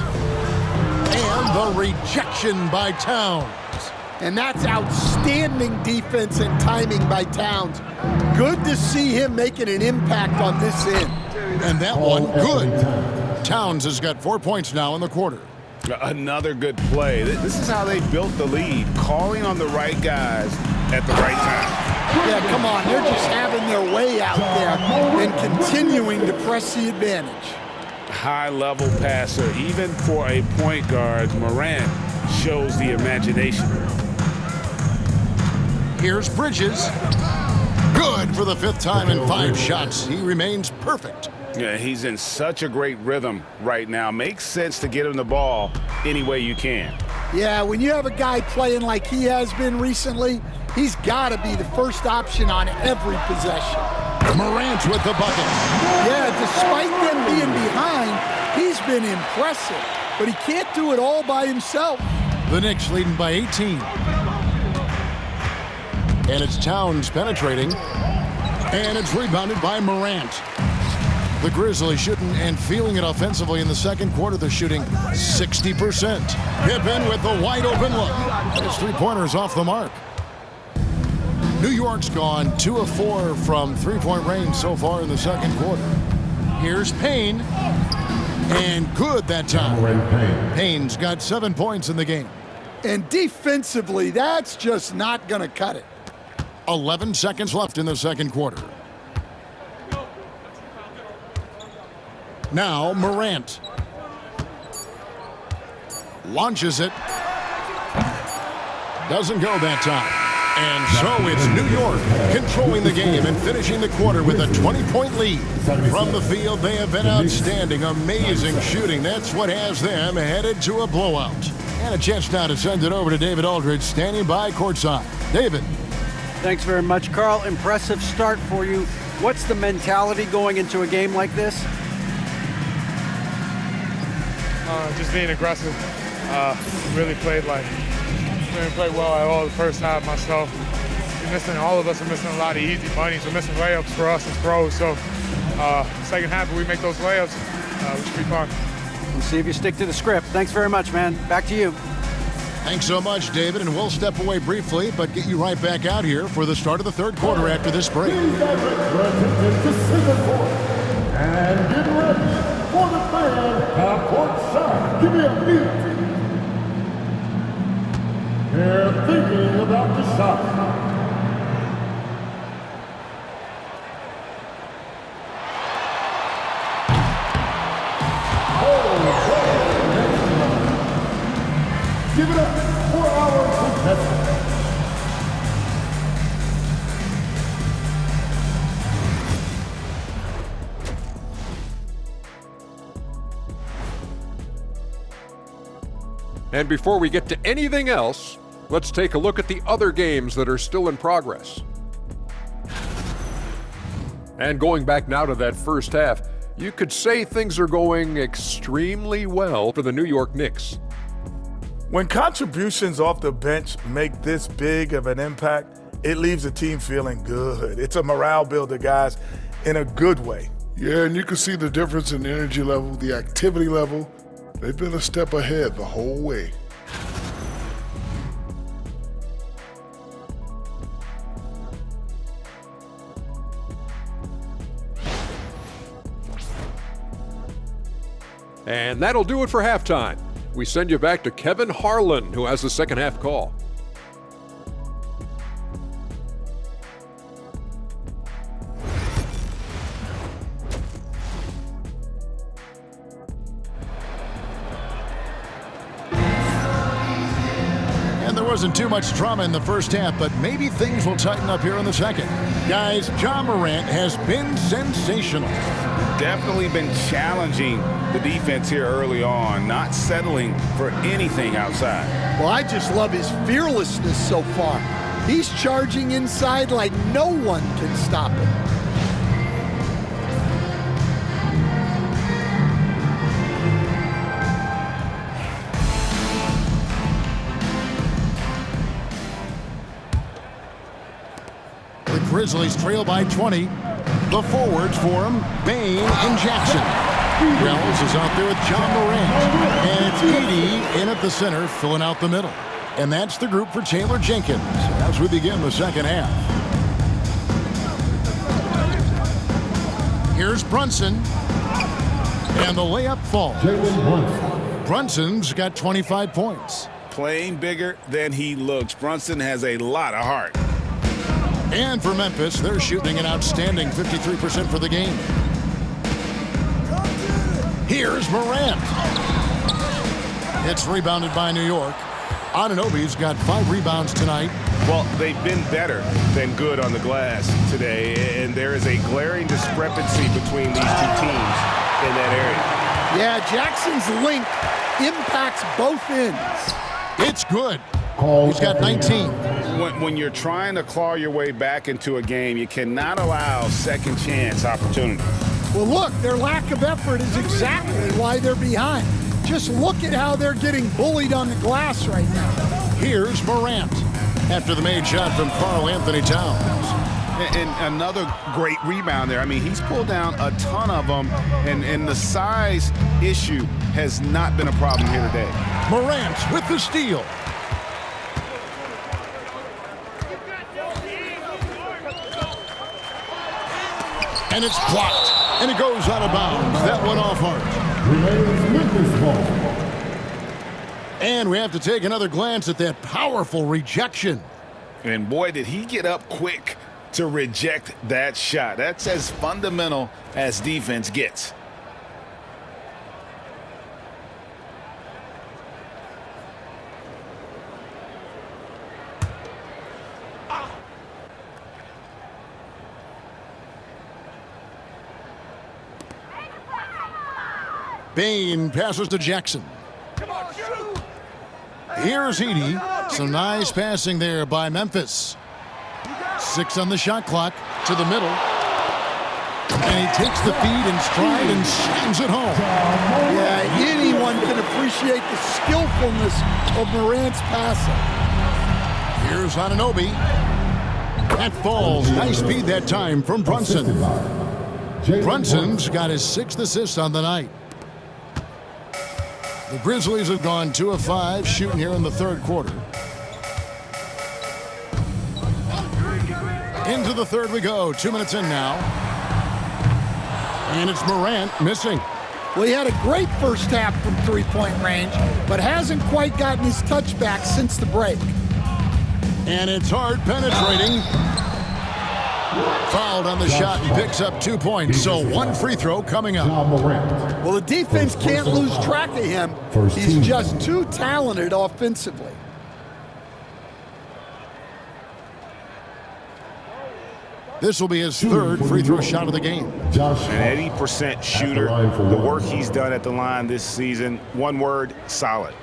A: And the rejection by Towns.
C: And that's outstanding defense and timing by Towns. Good to see him making an impact on this end.
A: And that one, good. Towns has got 4 points now in the quarter.
B: Another good play. This is how they built the lead, calling on the right guys at the right time.
C: Yeah, come on. They're just having their way out there and continuing to press the advantage.
B: High-level passer. Even for a point guard, Morant shows the imagination.
A: Here's Bridges. Good for the 5th time in 5 shots. He remains perfect.
B: Yeah, he's in such a great rhythm right now. Makes sense to get him the ball any way you can.
C: Yeah, when you have a guy playing like he has been recently, he's got to be the first option on every possession.
A: Morant with the bucket.
C: Yeah, despite them being behind, he's been impressive, but he can't do it all by himself.
A: The Knicks leading by 18. And it's Towns penetrating. And it's rebounded by Morant. The Grizzlies shooting and feeling it offensively in the second quarter. They're shooting 60%. Pippen with the wide open look. And his 3-pointers off the mark. New York's gone 2 of 4 from 3-point range so far in the second quarter. Here's Payne. And good that time. Payne's got 7 points in the game.
C: And defensively, that's just not going to cut it.
A: 11 seconds left in the second quarter. Now Morant launches it. Doesn't go that time. And so it's New York controlling the game and finishing the quarter with a 20-point lead. From the field, they have been outstanding. Amazing shooting. That's what has them headed to a blowout. And a chance now to send it over to David Aldridge, standing by courtside. David.
D: Thanks very much, Carl. Impressive start for you. What's the mentality going into a game like this?
H: Just being aggressive. Really played well at all the first half myself. All of us are missing a lot of easy bunnies. We're missing layups for us as pros. So second half, if we make those layups, we should be fine.
D: We'll see if you stick to the script. Thanks very much, man. Back to you.
A: Thanks so much, David, and we'll step away briefly, but get you right back out here for the start of the third quarter after this break.
E: And get ready for the fan courtside. Give me a beat. They're thinking about the shot. Give it up for our contestant.
I: And before we get to anything else, let's take a look at the other games that are still in progress. And going back now to that first half, you could say things are going extremely well for the New York Knicks.
J: When contributions off the bench make this big of an impact, it leaves the team feeling good. It's a morale builder, guys, in a good way.
E: Yeah, and you can see the difference in the energy level, the activity level. They've been a step ahead the whole way.
I: And that'll do it for halftime. We send you back to Kevin Harlan, who has the second half call.
A: And there wasn't too much drama in the first half, but maybe things will tighten up here in the second. Guys, Ja Morant has been sensational.
B: Definitely been challenging the defense here early on, not settling for anything outside.
C: Well, I just love his fearlessness so far. He's charging inside like no one can stop him.
A: The Grizzlies trail by 20. The forwards for him, Bain and Jackson. Wells is out there with Ja Morant. And it's Edey in at the center, filling out the middle. And that's the group for Taylor Jenkins as we begin the second half. Here's Brunson. And the layup falls. Brunson's got 25 points.
B: Playing bigger than he looks. Brunson has a lot of heart.
A: And for Memphis, they're shooting an outstanding 53% for the game. Here's Morant. It's rebounded by New York. Anunoby's got 5 rebounds tonight.
G: Well, they've been better than good on the glass today, and there is a glaring discrepancy between these two teams in that area.
C: Yeah, Jackson's link impacts both ends.
A: It's good. He's got 19.
B: When you're trying to claw your way back into a game, you cannot allow second chance opportunities.
C: Well, look, their lack of effort is exactly why they're behind. Just look at how they're getting bullied on the glass right now.
A: Here's Morant after the made shot from Karl Anthony Towns.
B: And another great rebound there. I mean, he's pulled down a ton of them, and the size issue has not been a problem here today.
A: Morant with the steal. And it's blocked, and it goes out of bounds. That one off Hart.
E: Memphis ball.
A: And we have to take another glance at that powerful rejection.
B: And boy, did he get up quick to reject that shot. That's as fundamental as defense gets.
A: Bain passes to Jackson. Here's Edey. Some nice passing there by Memphis. 6 on the shot clock to the middle. And he takes the feed in stride and slams it home.
C: Yeah, anyone can appreciate the skillfulness of Morant's passing.
A: Here's Anunoby. That falls. Nice feed that time from Brunson. Brunson's got his 6th assist on the night. The Grizzlies have gone 2 of 5 shooting here in the 3rd quarter. Into the 3rd we go. 2 minutes in now. And it's Morant missing.
C: Well, he had a great first half from three-point range, but hasn't quite gotten his touch back since the break.
A: And it's Hart penetrating. Fouled on the shot and picks up 2 points. So 1 free throw coming up.
C: Well, the defense can't lose track of him. He's just too talented offensively.
A: This will be his 3rd free throw shot of the game.
B: An 80% shooter. The work he's done at the line this season, one word, solid.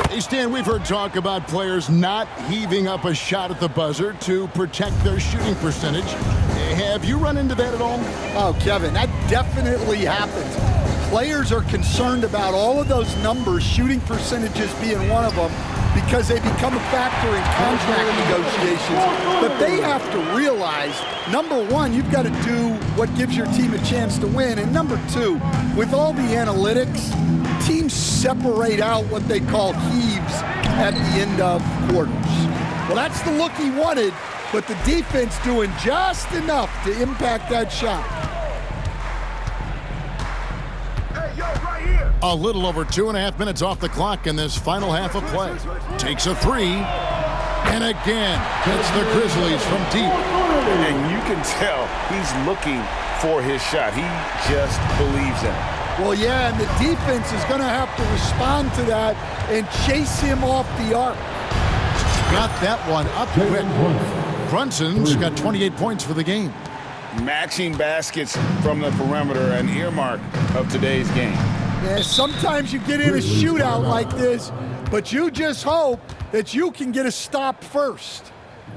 A: Hey, Stan, we've heard talk about players not heaving up a shot at the buzzer to protect their shooting percentage. Have you run into that at all?
C: Oh, Kevin, that definitely happens. Players are concerned about all of those numbers, shooting percentages being one of them, because they become a factor in contract negotiations. But they have to realize, number one, you've got to do what gives your team a chance to win. And number two, with all the analytics, teams separate out what they call heaves at the end of quarters. Well, that's the look he wanted, but the defense doing just enough to impact that shot.
A: A little over 2.5 minutes off the clock in this final half of play. Takes a 3. And again, hits the Grizzlies from deep.
B: And you can tell he's looking for his shot. He just believes in it.
C: Well, yeah, and the defense is going to have to respond to that and chase him off the arc.
A: Got that one up quick. Brunson's got 28 points for the game.
B: Matching baskets from the perimeter, an earmark of today's game.
C: Yeah, sometimes you get in a shootout like this, but you just hope that you can get a stop first.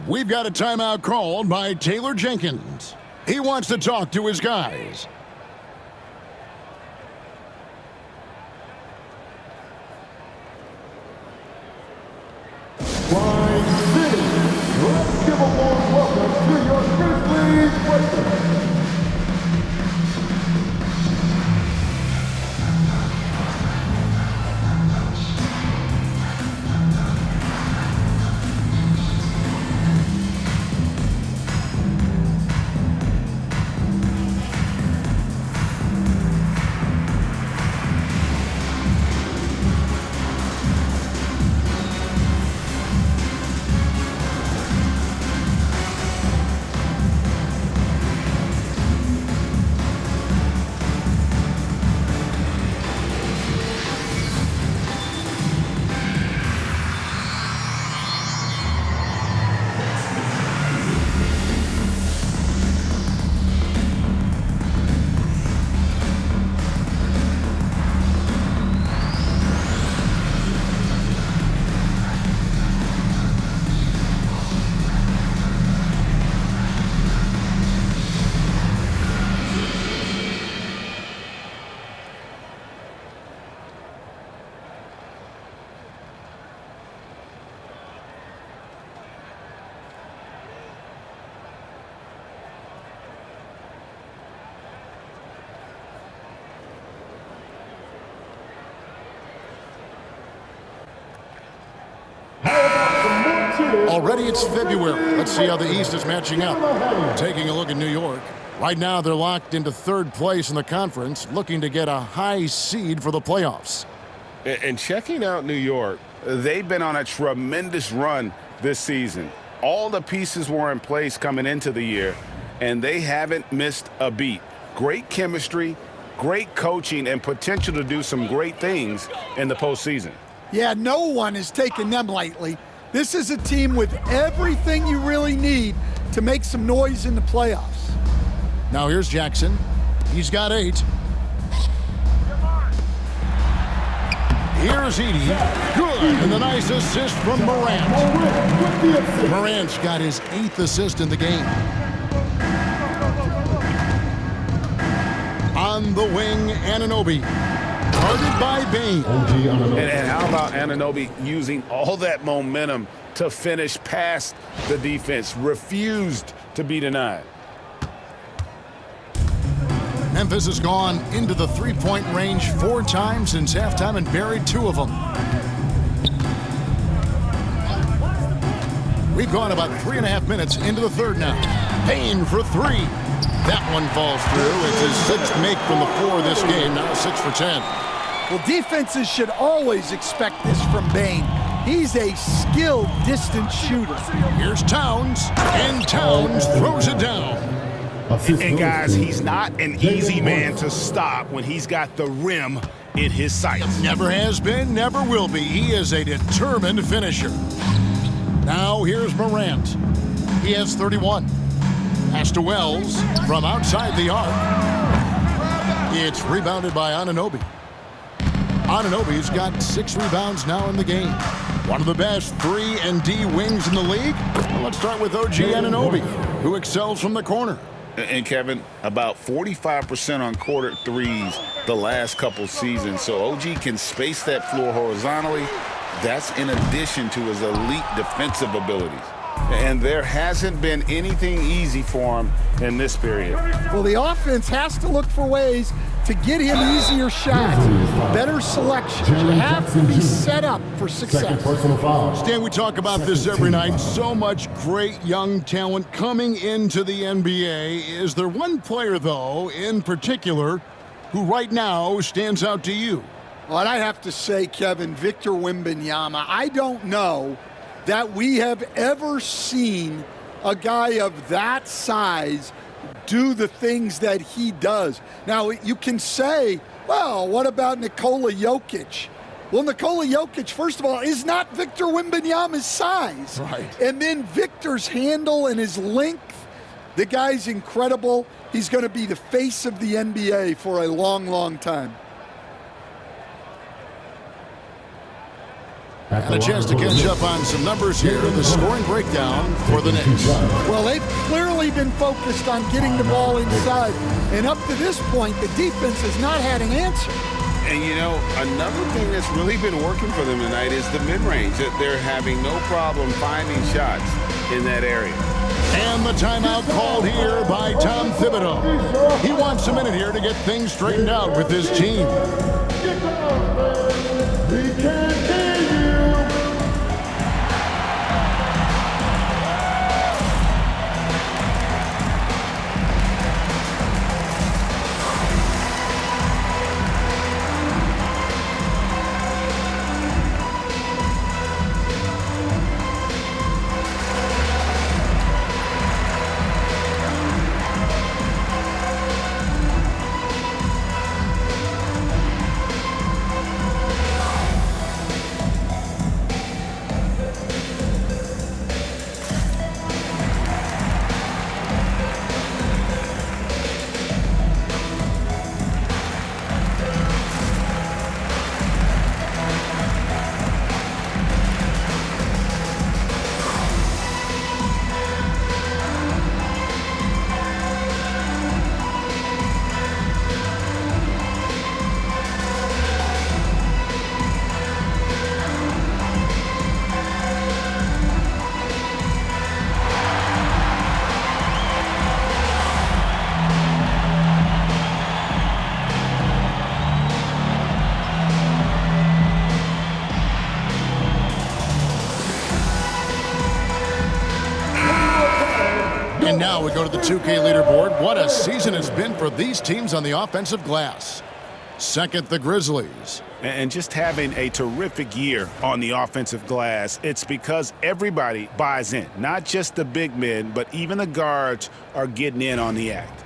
A: We've got a timeout called by Taylor Jenkins. He wants to talk to his guys.
E: Let's give a warm welcome to your Grizzlies Breakers.
A: Already it's February. Let's see how the East is matching up. Taking a look at New York. Right now they're locked into third place in the conference, looking to get a high seed for the playoffs.
B: And checking out New York, they've been on a tremendous run this season. All the pieces were in place coming into the year, and they haven't missed a beat. Great chemistry, great coaching, and potential to do some great things in the postseason.
C: Yeah, no one is taking them lightly. This is a team with everything you really need to make some noise in the playoffs.
A: Now here's Jackson. He's got 8. Here's Edey. Good. And the nice assist from Morant. Morant's got his 8th assist in the game. On the wing, Anunoby. Guarded by Bane.
B: And how about Anunoby using all that momentum to finish past the defense? Refused to be denied.
A: Memphis has gone into the three-point range 4 times since halftime and buried 2 of them. We've gone about 3.5 minutes into the third now. Payne for 3. That one falls through. It's his 6th make from the floor this game, now 6 for 10.
C: Well, defenses should always expect this from Bane. He's a skilled distance shooter.
A: Here's Towns, and Towns throws it down.
G: And guys, he's not an easy man to stop when he's got the rim in his sights.
A: Never has been, never will be. He is a determined finisher. Now here's Morant. He has 31. Pass to Wells from outside the arc. It's rebounded by Anunoby. Anunoby's got 6 rebounds now in the game. One of the best 3 and D wings in the league. Well, let's start with OG Anunoby, who excels from the corner.
B: And Kevin, about 45% on quarter threes the last couple seasons. So OG can space that floor horizontally. That's in addition to his elite defensive abilities. And there hasn't been anything easy for him in this period.
C: Well, the offense has to look for ways to get him easier shots, better selection. You have to be set up for success.
A: Stan, we talk about this every night. So much great young talent coming into the NBA. Is there one player, though, in particular, who right now stands out to you?
C: Well, and I have to say, Kevin, Victor Wembanyama, I don't know that we have ever seen a guy of that size do the things that he does. Now, you can say, well, what about Nikola Jokic? Well, Nikola Jokic, first of all, is not Victor Wembanyama's size.
A: Right.
C: And then Victor's handle and his length, the guy's incredible. He's going to be the face of the NBA for a long, long time.
A: And a chance to catch up on some numbers here. The scoring breakdown for the Knicks.
C: Well, they've clearly been focused on getting the ball inside. And up to this point, the defense has not had an answer.
B: And, you know, another thing that's really been working for them tonight is the mid-range. That they're having no problem finding shots in that area.
A: And the timeout called here by Tom Thibodeau. He wants a minute here to get things straightened out with his team.
E: We can't hear you.
A: And now we go to the 2K leaderboard. What a season it's been for these teams on the offensive glass. Second, the Grizzlies.
B: And just having a terrific year on the offensive glass, it's because everybody buys in. Not just the big men, but even the guards are getting in on the act.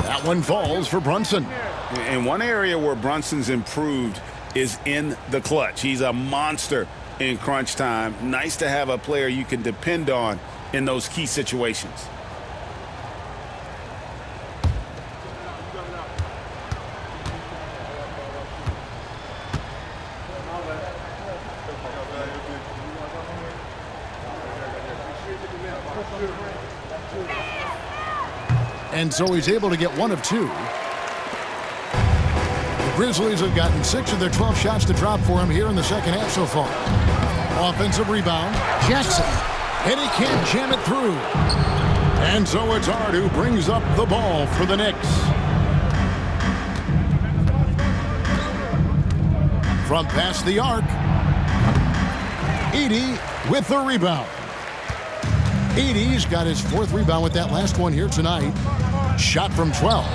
A: That one falls for Brunson.
B: And one area where Brunson's improved is in the clutch. He's a monster in crunch time. Nice to have a player you can depend on in those key situations.
A: And so he's able to get one of two. The Grizzlies have gotten 6 of their 12 shots to drop for him here in the second half so far. Offensive rebound, Jackson. And he can't jam it through. And so it's Hart who brings up the ball for the Knicks. From past the arc, Edey with the rebound. Edey's got his 4th rebound with that last one here tonight. Shot from 12.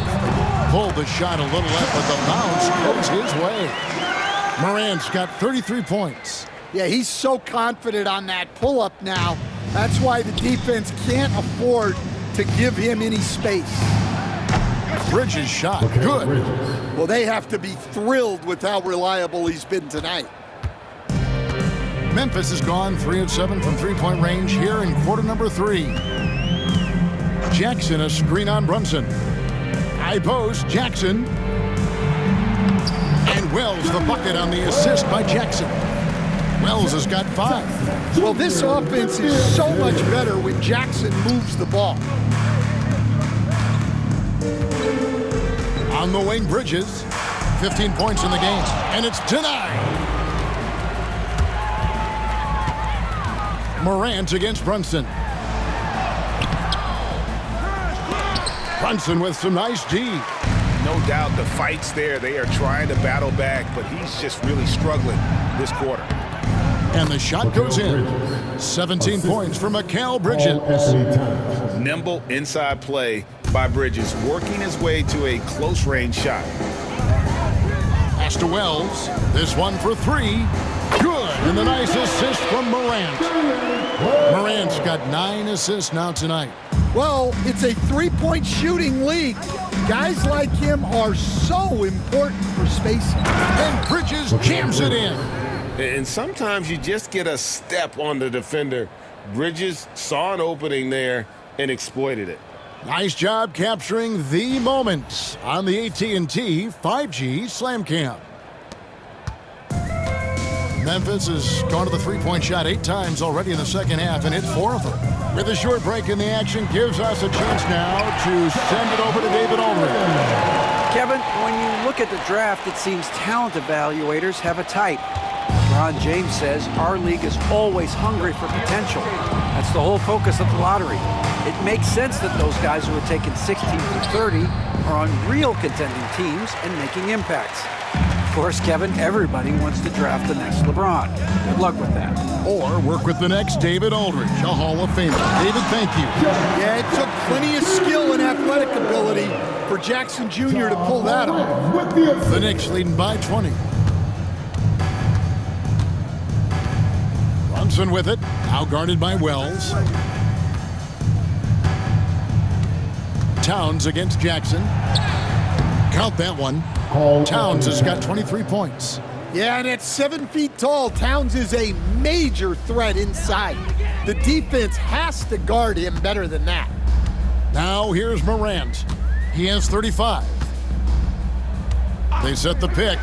A: Pulled the shot a little left, but the bounce goes his way. Morant's got 33 points.
C: Yeah, he's so confident on that pull-up now. That's why the defense can't afford to give him any space.
A: Bridges shot. Good.
C: Well, they have to be thrilled with how reliable he's been tonight.
A: Memphis has gone 3 of 7 from three-point range here in quarter number 3. Jackson, a screen on Brunson. High post, Jackson. And Wells the bucket on the assist by Jackson. Wells has got 5.
C: Well, this offense is so much better when Jackson moves the ball.
A: On the wing, Bridges. 15 points in the game. And it's denied. Morant against Brunson. Brunson with some nice D.
G: No doubt the fight's there. They are trying to battle back, but he's just really struggling this quarter.
A: And the shot goes in. 17 points for Mikal Bridges.
B: Nimble inside play by Bridges, working his way to a close-range shot.
A: Pass to Wells. This one for 3. Good. And the nice assist from Morant. Morant's got 9 assists now tonight.
C: Well, it's a three-point shooting league. Guys like him are so important for spacing.
A: And Bridges jams it in.
G: And sometimes you just get a step on the defender. Bridges saw an opening there and exploited it.
A: Nice job capturing the moments on the AT&T 5G Slam Cam. Memphis has gone to the three-point shot 8 times already in the second half and hit 4 of them. With a short break in the action, gives us a chance now to send it over to David Aldridge.
D: Kevin, when you look at the draft, it seems talent evaluators have a type. LeBron James says our league is always hungry for potential. That's the whole focus of the lottery. It makes sense that those guys who are taken 16 through 30 are on real contending teams and making impacts. Of course, Kevin, everybody wants to draft the next LeBron. Good luck with that.
A: Or work with the next David Aldridge, a Hall of Famer. David, thank you.
C: Yeah, it took plenty of skill and athletic ability for Jackson Jr. to pull that off.
A: The Knicks leading by 20. Brunson with it, now guarded by Wells. Towns against Jackson. Count that one. Towns has got 23 points.
C: Yeah, and at 7 feet tall, Towns is a major threat inside. The defense has to guard him better than that.
A: Now here's Morant. He has 35. They set the pick.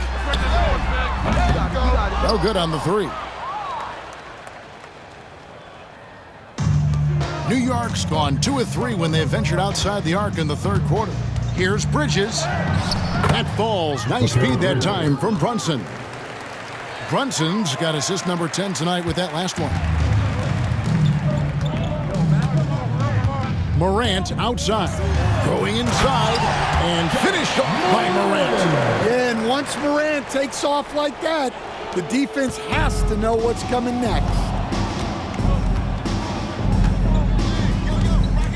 A: No good on the 3. New York's gone 2 of 3 when they ventured outside the arc in the third quarter. Here's Bridges. That falls. Nice speed that time from Brunson. Brunson's got assist number 10 tonight with that last one. Morant outside. Going inside and finished off by Morant.
C: Yeah, and once Morant takes off like that, the defense has to know what's coming next.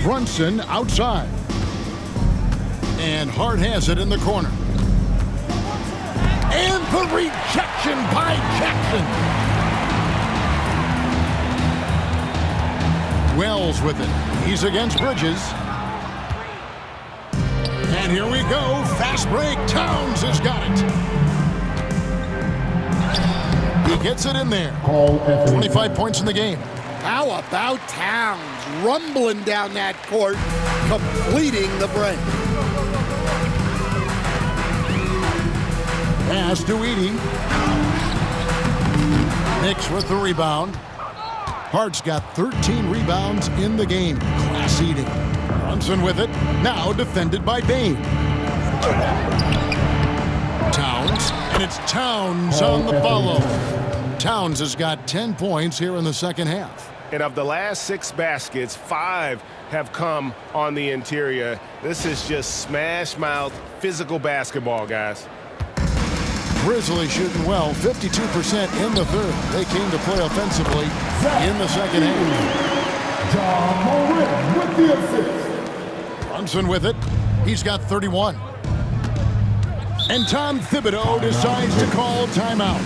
A: Brunson outside. And Hart has it in the corner. And the rejection by Jackson. Wells with it. He's against Bridges. And here we go. Fast break. Towns has got it. He gets it in there. 25 points in the game.
C: How about Towns rumbling down that court, completing the break?
A: Pass to Edie. Knicks with the rebound. Hart's got 13 rebounds in the game. Class eating. Brunson with it. Now defended by Bain. Towns. And it's Towns on the follow. Towns has got 10 points here in the second half.
G: And of the last 6 baskets, 5 have come on the interior. This is just smash-mouth physical basketball, guys.
A: Grizzlies shooting well, 52% in the third. They came to play offensively in the second half.
E: John Morant with the assist.
A: Brunson with it. He's got 31. And Tom Thibodeau decides to call timeout.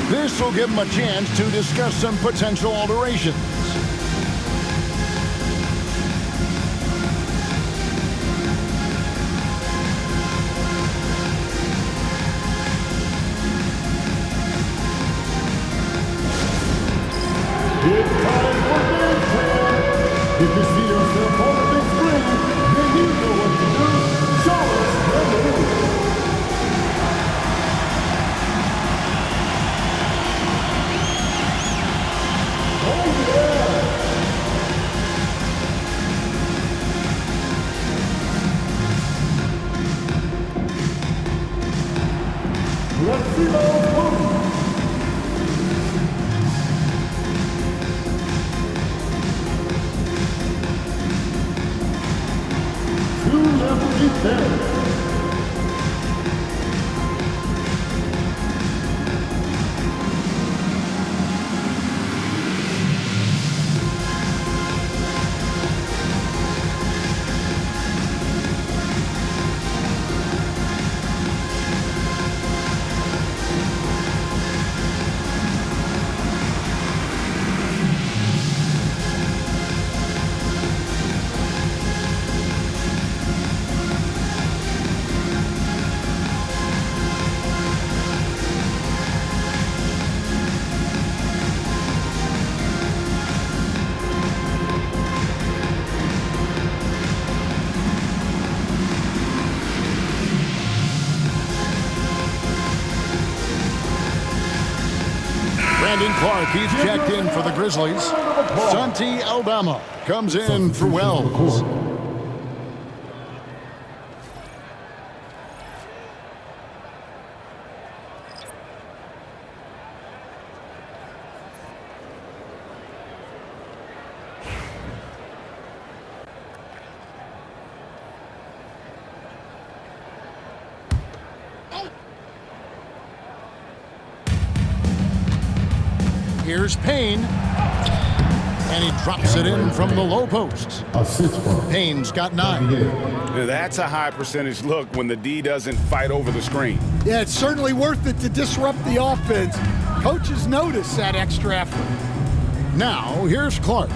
A: This will give him a chance to discuss some potential alterations.
E: It's time for game time. If you see yourself on the big screen, then you know what to do. Show us the move. Oh yeah! Let's see those moves.
A: Brandon Clark, he's checked in for the Grizzlies. Santi Aldama comes in for Wells. Here's Payne. And he drops it in from the low post. Payne's got 9.
G: That's a high percentage look when the D doesn't fight over the screen.
C: Yeah, it's certainly worth it to disrupt the offense. Coaches notice that extra effort.
A: Now, here's Clark.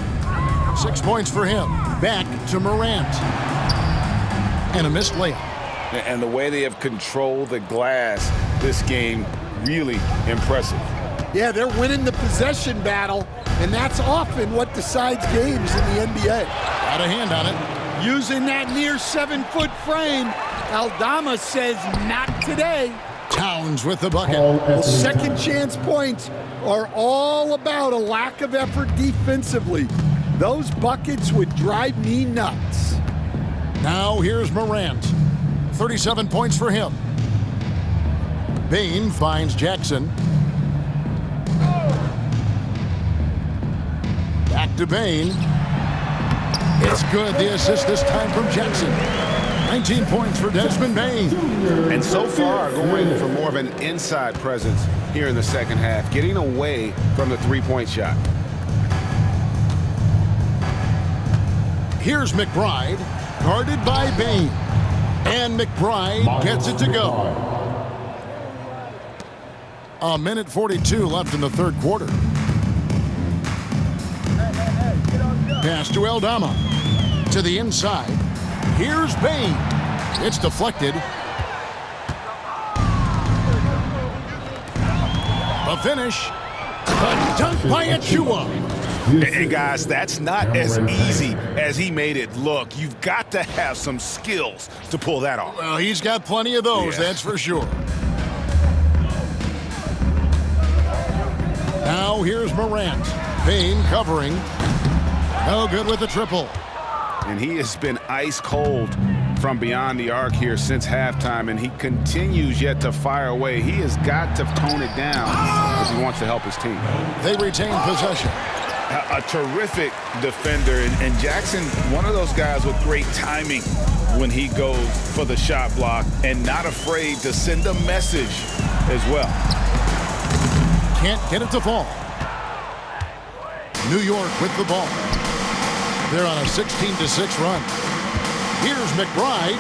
A: 6 points for him. Back to Morant. And a missed layup.
B: And the way they have controlled the glass this game, really impressive.
C: Yeah, they're winning the possession battle, and that's often what decides games in the NBA.
A: Got a hand on it.
C: Using that near 7-foot frame, Aldama says not today.
A: Towns with the bucket.
C: Well, second chance points are all about a lack of effort defensively. Those buckets would drive me nuts.
A: Now here's Morant. 37 points for him. Bain finds Jackson. Back to Bain. It's good. The assist this time from Jackson. 19 points for Desmond Bain.
G: And so far, going for more of an inside presence here in the second half, getting away from the three-point shot.
A: Here's McBride, guarded by Bain. And McBride gets it to go. A minute 42 left in the third quarter. Pass to Aldama. To the inside. Here's Bain. It's deflected. A finish. A dunk by Achua.
G: And guys, that's not as easy as he made it look. You've got to have some skills to pull that off.
A: Well, he's got plenty of those, that's for sure. Now here's Morant. Bain covering. No good with the triple.
G: And he has been ice cold from beyond the arc here since halftime, and he continues yet to fire away. He has got to tone it down if he wants to help his team.
A: They retain possession.
B: A terrific defender, and Jackson, one of those guys with great timing when he goes for the shot block and not afraid to send a message as well.
A: Can't get it to fall. New York with the ball. They're on a 16-6 run. Here's McBride.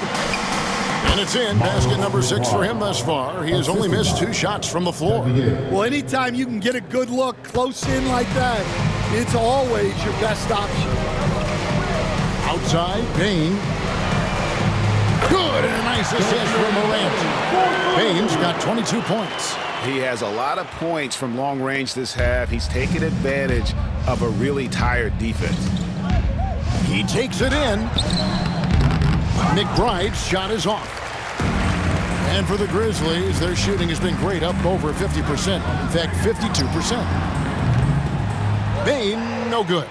A: And it's in. Basket number 6 for him thus far. He has only missed 2 shots from the floor.
C: Well, anytime you can get a good look close in like that, it's always your best option.
A: Outside, Bain. Good, and a nice assist from Morant. Bain's got 22 points.
B: He has a lot of points from long range this half. He's taken advantage of a really tired defense.
A: He takes it in. McBride's shot is off. And for the Grizzlies, their shooting has been great, up over 50%. In fact, 52%. Bain, no good.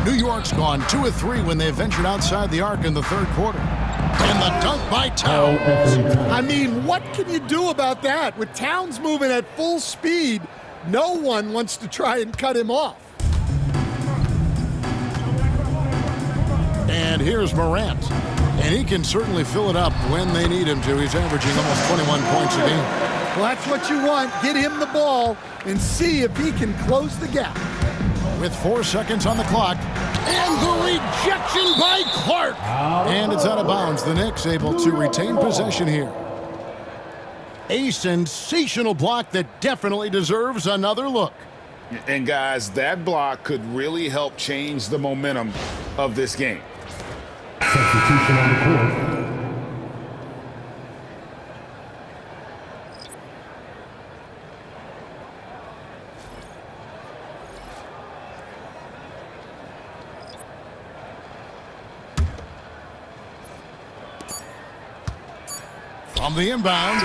A: New York's gone 2 of 3 when they ventured outside the arc in the third quarter. And the dunk by Towns.
C: I mean, what can you do about that? With Towns moving at full speed, no one wants to try and cut him off.
A: And here's Morant. And he can certainly fill it up when they need him to. He's averaging almost 21 points a game.
C: Well, that's what you want. Get him the ball and see if he can close the gap.
A: With 4 seconds on the clock. And the rejection by Clark. And it's out of bounds. The Knicks able to retain possession here. A sensational block that definitely deserves another look.
B: And guys, that block could really help change the momentum of this game.
E: Substitution on the court.
A: From the inbound.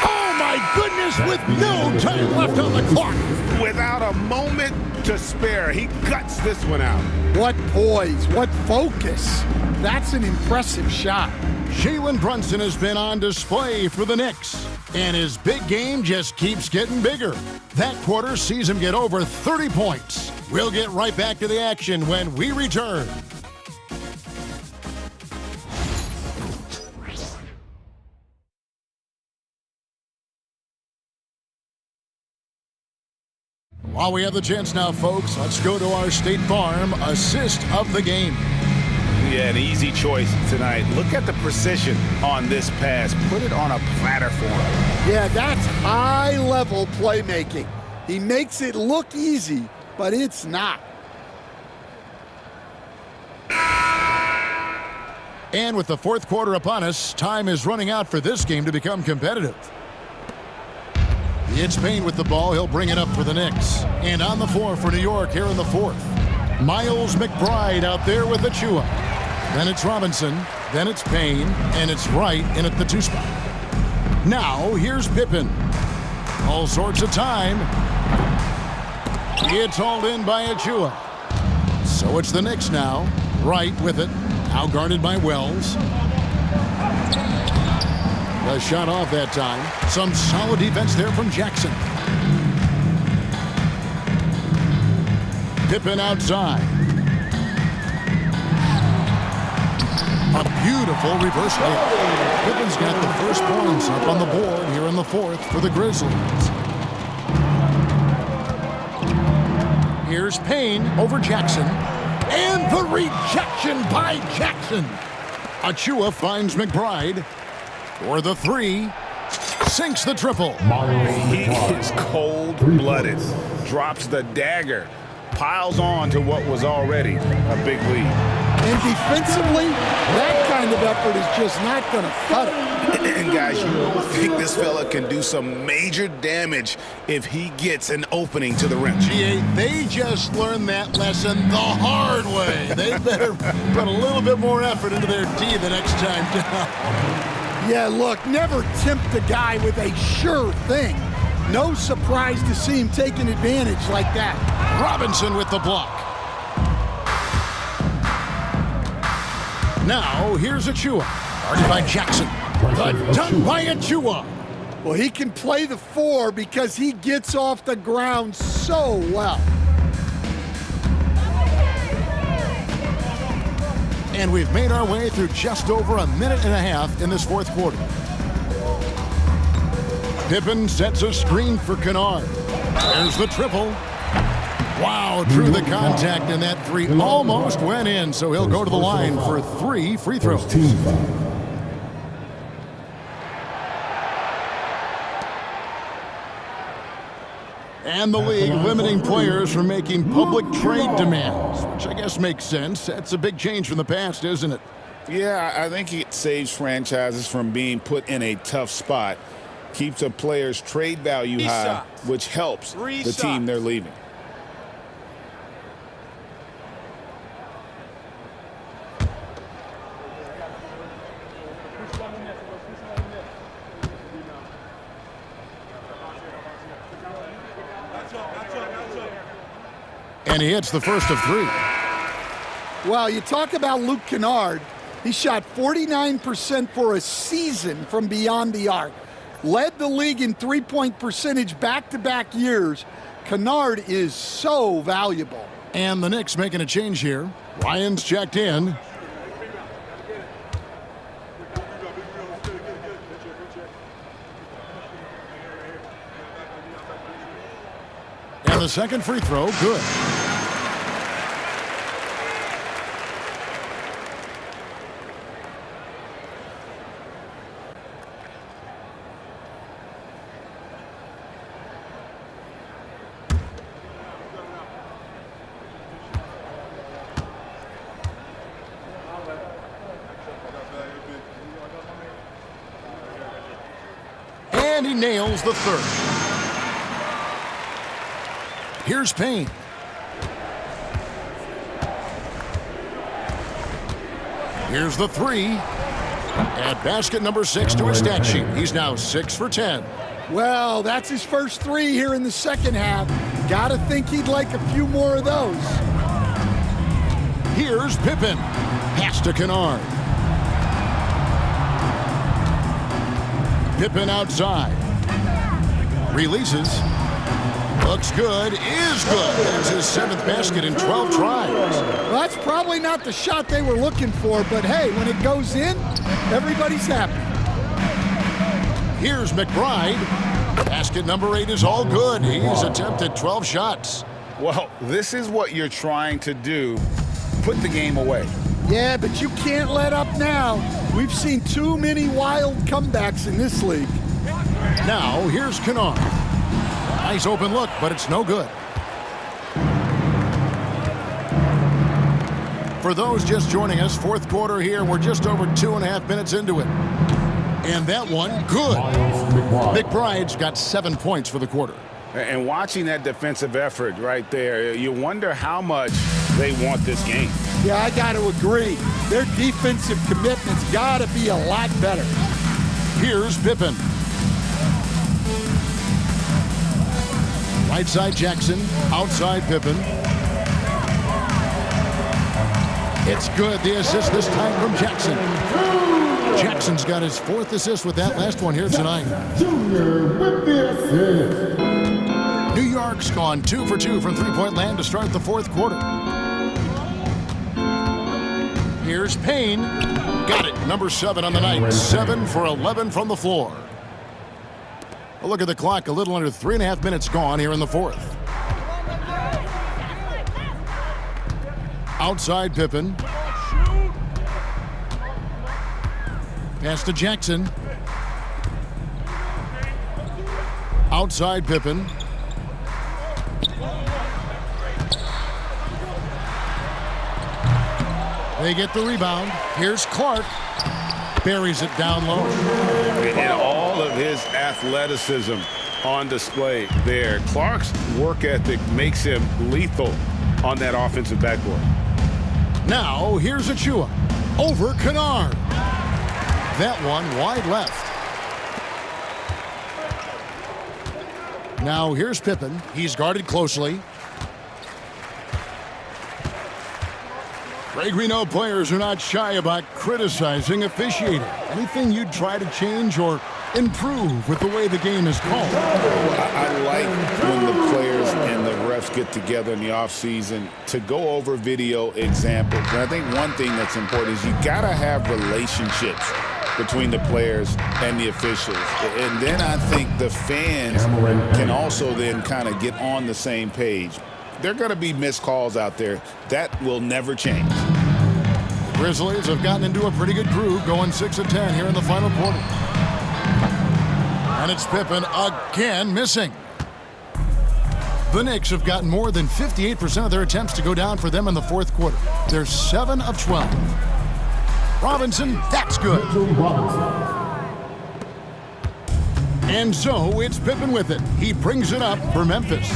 A: Oh my goodness, with no time left on the clock.
G: Without a moment to spare, he guts this one out.
C: What poise, what focus. That's an impressive shot.
A: Jalen Brunson has been on display for the Knicks, and his big game just keeps getting bigger. That quarter sees him get over 30 points. We'll get right back to the action when we return. While we have the chance now, folks, let's go to our State Farm assist of the game.
B: Yeah, an easy choice tonight. Look at the precision on this pass. Put it on a platter for him.
C: Yeah, that's high-level playmaking. He makes it look easy, but it's not.
A: And with the fourth quarter upon us, time is running out for this game to become competitive. It's Bain with the ball. He'll bring it up for the Knicks. And on the floor for New York here in the fourth. Miles McBride out there with Achua. Then it's Robinson. Then it's Bain. And it's Wright in at the 2 spot. Now here's Pippen. All sorts of time. It's hauled in by Achua. So it's the Knicks now. Wright with it. Now guarded by Wells. A shot off that time. Some solid defense there from Jackson. Pippen outside. A beautiful reverse layup. Pippen's got the first points up on the board here in the fourth for the Grizzlies. Here's Payne over Jackson. And the rejection by Jackson. Achua finds McBride for the three. Sinks the triple.
G: He is cold-blooded. Drops the dagger. Piles on to what was already a big lead.
C: And defensively, that kind of effort is just not going to cut it.
G: And guys, you don't think this fella can do some major damage if he gets an opening to the rim.
A: They just learned that lesson the hard way. They better put a little bit more effort into their D the next time down.
C: Yeah, look, never tempt a guy with a sure thing. No surprise to see him taking advantage like that.
A: Robinson with the block. Now, here's Achua. Guarded by Jackson. The dunk by Achua.
C: Well, he can play the four because he gets off the ground so well.
A: And we've made our way through just over a minute and a half in this fourth quarter. Pippen sets a screen for Kennard. There's the triple. Wow, drew the contact, and that three almost went in, so he'll go to the line for 3 free throws. And the league limiting players from making public trade demands, which I guess makes sense. That's a big change from the past, isn't it?
B: Yeah, I think it saves franchises from being put in a tough spot. Keeps a player's trade value high, which helps the team they're leaving.
A: And he hits the first of 3.
C: Well, you talk about Luke Kennard. He shot 49% for a season from beyond the arc. Led the league in three-point percentage back-to-back years. Kennard is so valuable.
A: And the Knicks making a change here. Ryan's checked in. And the second free throw, good. And he nails the third. Here's Payne. Here's the three. At basket number 6 to his stat sheet. He's now 6 for 10.
C: Well, that's his first 3 here in the second half. Gotta think he'd like a few more of those.
A: Here's Pippen. Pass to Kennard. Pippen outside. Releases. Looks good, is good. There's his 7th basket in 12 tries.
C: Well, that's probably not the shot they were looking for, but hey, when it goes in, everybody's happy.
A: Here's McBride. Basket number 8 is all good. He's attempted 12 shots.
B: Well, this is what you're trying to do. Put the game away.
C: Yeah, but you can't let up now. We've seen too many wild comebacks in this league.
A: Now, here's Kennard. Nice open look, but it's no good. For those just joining us, fourth quarter here, we're just over 2.5 minutes into it. And that one, good. McBride's got 7 points for the quarter.
B: And watching that defensive effort right there, you wonder how much they want this game.
C: Yeah, I got to agree. Their defensive commitment's got to be a lot better.
A: Here's Pippen. Right side Jackson, outside Pippen. It's good, the assist this time from Jackson. Jackson's got his 4th assist with that last one here tonight.
E: Junior with the assist.
A: New York's gone 2 for 2 from three-point land to start the fourth quarter. Here's Payne. Got it. Number 7 on the night. 7 for 11 from the floor. A look at the clock. A little under 3.5 minutes gone here in the fourth. Outside Pippen. Pass to Jackson. Outside Pippen. They get the rebound. Here's Clark. Buries it down low.
G: And all of his athleticism on display there. Clark's work ethic makes him lethal on that offensive backboard.
A: Now, here's Achua. Over Kennard. That one wide left. Now, here's Pippen. He's guarded closely. Greg, we know players are not shy about criticizing officiating. Anything you'd try to change or improve with the way the game is called?
B: I like when the players and the refs get together in the offseason to go over video examples. And I think one thing that's important is you got to have relationships between the players and the officials. And then I think the fans can also then kind of get on the same page. There are going to be missed calls out there. That will never change.
A: Grizzlies have gotten into a pretty good groove, going 6 of 10 here in the final quarter. And it's Pippen again missing. The Knicks have gotten more than 58% of their attempts to go down for them in the fourth quarter. They're 7 of 12. Robinson, that's good. And so it's Pippen with it. He brings it up for Memphis.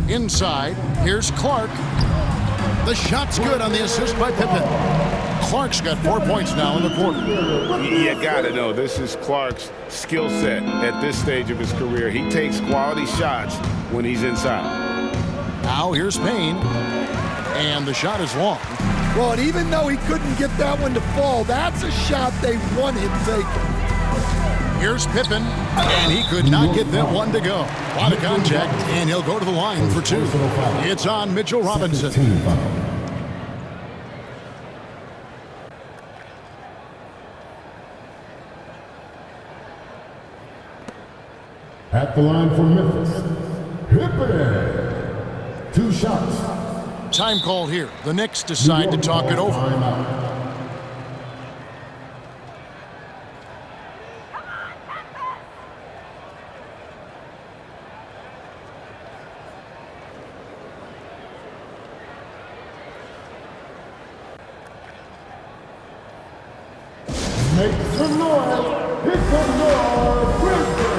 A: Inside, here's Clark. The shot's good on the assist by Pippen. Clark's got 4 points now in the quarter.
B: You got to know, this is Clark's skill set at this stage of his career. He takes quality shots when he's inside.
A: Now here's Payne. And the shot is long.
C: Well, and even though he couldn't get that one to fall, that's a shot they want him taking.
A: Here's Pippen, and he could not get that one to go. A lot of contact, and he'll go to the line for 2. It's on Mitchell Robinson.
E: At the line for Memphis, Pippen. 2 shots.
A: Time call here. The Knicks decide to talk it over.
E: Make some noise. Here comes your Brunson.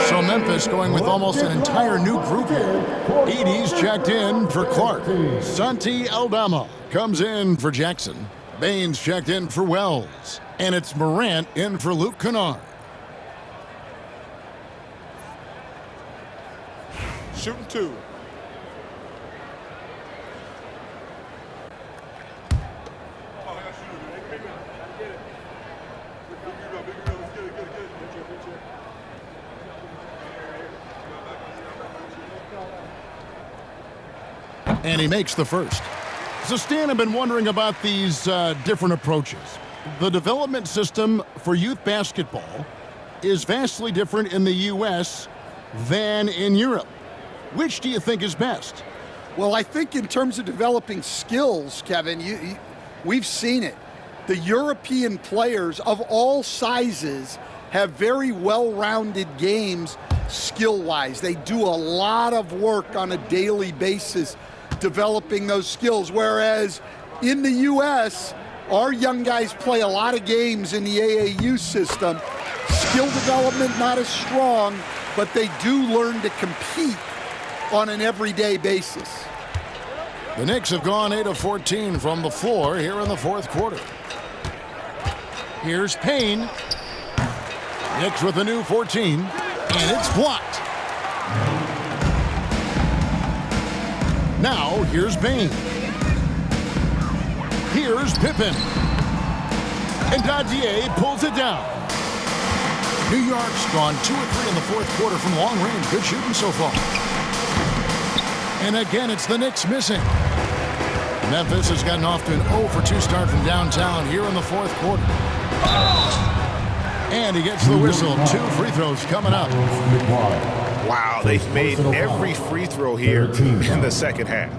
A: So Memphis going with almost an entire new group here. Edey's checked in for Clark. Santi Aldama comes in for Jackson. Baines checked in for Wells. And it's Morant in for Luke Kennard.
F: Shooting 2.
A: And he makes the first. So, Stan, I've been wondering about these different approaches. The development system for youth basketball is vastly different in the U.S. than in Europe. Which do you think is best?
C: Well, I think in terms of developing skills, Kevin, we've seen it. The European players of all sizes have very well-rounded games skill-wise. They do a lot of work on a daily basis developing those skills, whereas in the U.S., our young guys play a lot of games in the AAU system. Skill development not as strong, but they do learn to compete on an everyday basis.
A: The Knicks have gone 8 of 14 from the floor here in the fourth quarter. Here's Payne. Knicks with a new 14, and it's blocked. Now, here's Bain. Here's Pippen. And Dadier pulls it down. New York's gone 2 of 3 in the fourth quarter from long range. Good shooting so far. And again, it's the Knicks missing. Memphis has gotten off to an 0 for 2 start from downtown here in the fourth quarter. And he gets the whistle. 2 free throws coming up.
G: Wow, they've made every free throw here in the second half.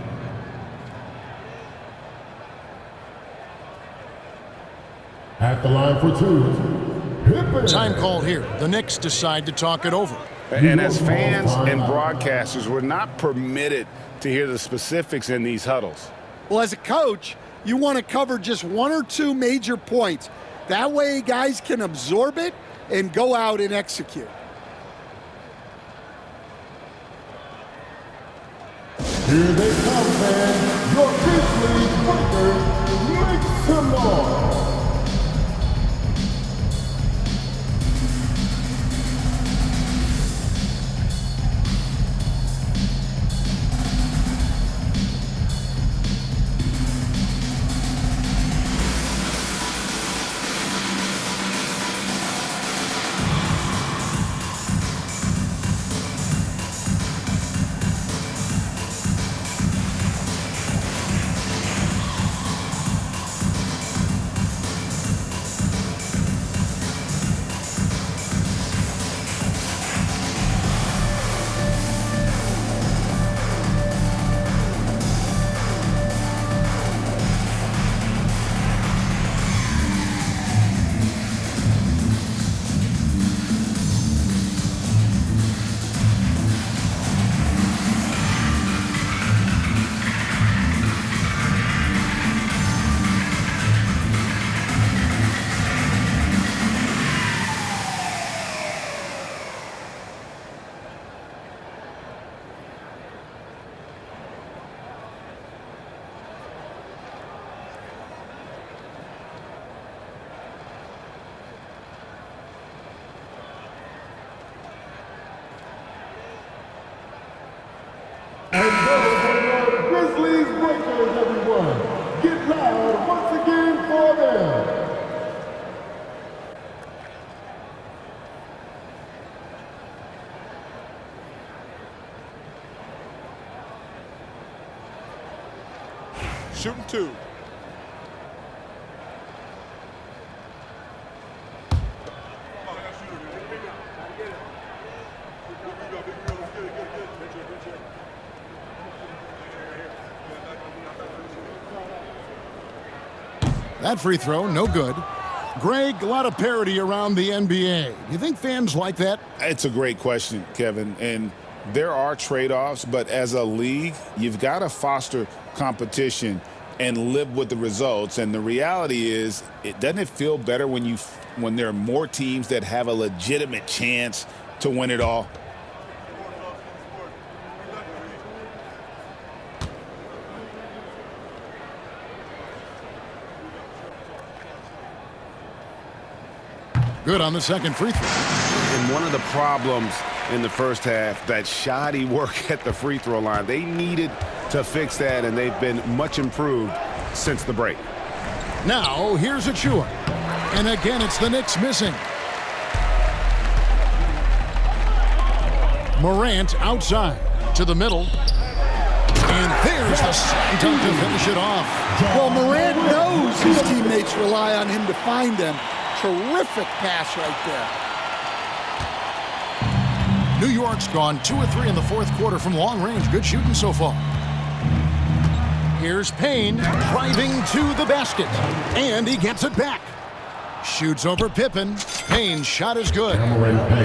E: At the line for 2.
A: Time called here. The Knicks decide to talk it over.
G: And as fans and broadcasters, we're not permitted to hear the specifics in these huddles.
C: Well, as a coach, you want to cover just 1 or 2 major points. That way guys can absorb it and go out and execute.
E: Here they come, man. Your Grizzlies breakers, make some noise. And those are your Grizzlies breakers, everyone. Get loud once again for them.
F: Shooting 2.
A: That free throw, no good. Greg, a lot of parity around the NBA. Do you think fans like that?
G: It's a great question, Kevin. And there are trade-offs, but as a league, you've got to foster competition and live with the results. And the reality is, doesn't it feel better when there are more teams that have a legitimate chance to win it all?
A: Good on the second free throw.
G: And one of the problems in the first half, that shoddy work at the free throw line. They needed to fix that, and they've been much improved since the break.
A: Now, here's Achua. And again, it's the Knicks missing. Morant outside to the middle. And there's the slam dunk to finish it off.
C: Well, Morant knows his teammates rely on him to find them. Terrific pass right there.
A: New York's gone 2 of 3 in the fourth quarter from long range. Good shooting so far. Here's Payne driving to the basket, and he gets it back. Shoots over Pippen. Payne's shot is good.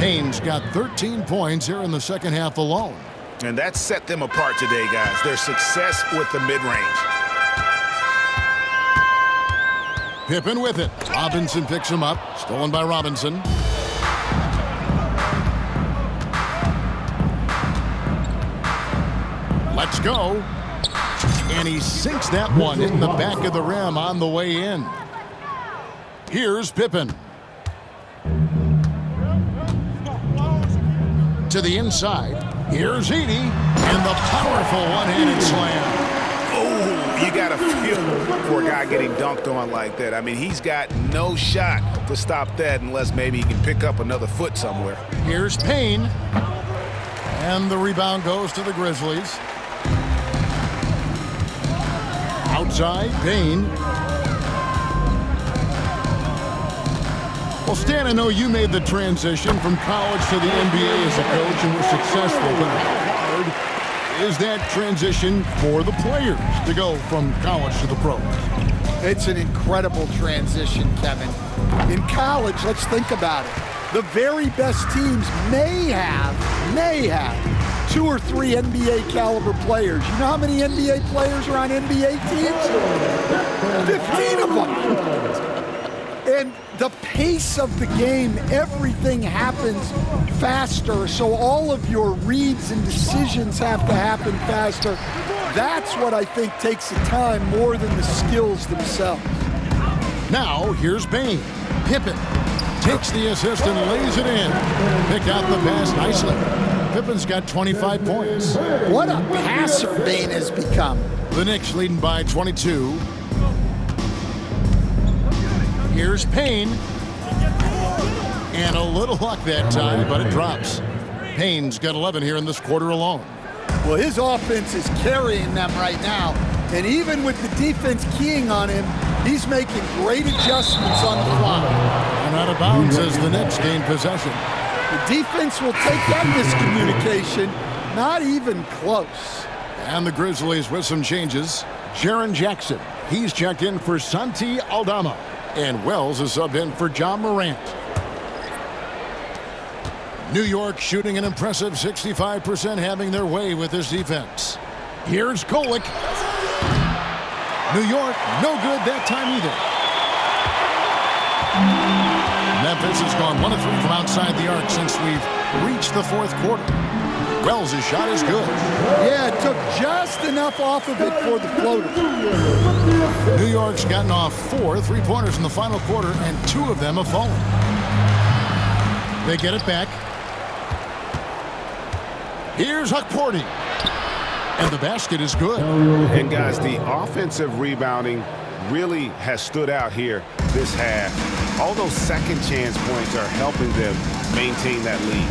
A: Payne's got 13 points here in the second half alone.
G: And that set them apart today, guys. Their success with the mid-range.
A: Pippen with it. Robinson picks him up. Stolen by Robinson. Let's go. And he sinks that one in the back of the rim on the way in. Here's Pippen. To the inside. Here's Edey. And the powerful one-handed slam.
G: Oh, you got to feel for a guy getting dunked on like that. I mean, he's got no shot to stop that unless maybe he can pick up another foot somewhere.
A: Here's Payne. And the rebound goes to the Grizzlies. Outside, Payne. Well, Stan, I know you made the transition from college to the NBA as a coach and were successful, but how hard is that transition for the players to go from college to the pros?
C: It's an incredible transition, Kevin. In college, let's think about it. The very best teams may have 2 or 3 NBA caliber players. You know how many NBA players are on NBA teams? 15 of them. And the pace of the game, everything happens faster, so all of your reads and decisions have to happen faster. That's what I think takes the time more than the skills themselves.
A: Now, here's Payne. Pippen takes the assist and lays it in. Picked out the pass nicely. Pippen's got 25 points.
C: What a passer Payne has become.
A: The Knicks leading by 22. Here's Payne. And a little luck that time, but it drops. Payne's got 11 here in this quarter alone.
C: Well, his offense is carrying them right now. And even with the defense keying on him, he's making great adjustments on the fly.
A: And out of bounds as the Knicks gain possession.
C: The defense will take that miscommunication. Not even close.
A: And the Grizzlies with some changes. Jaren Jackson. He's checked in for Santi Aldama. And Wells is subbed in for John Morant. New York shooting an impressive 65%, having their way with this defense. Here's Kolek. New York, no good that time either. Memphis has gone 1 of 3 from outside the arc since we've reached the fourth quarter. Wells' shot is good.
C: Yeah, it took just enough off of it for the floater.
A: New York's gotten off 4 3-pointers in the final quarter, and 2 of them have fallen. They get it back. Here's Hukporti. And the basket is good.
G: And guys, the offensive rebounding really has stood out here this half. All those second chance points are helping them maintain that lead.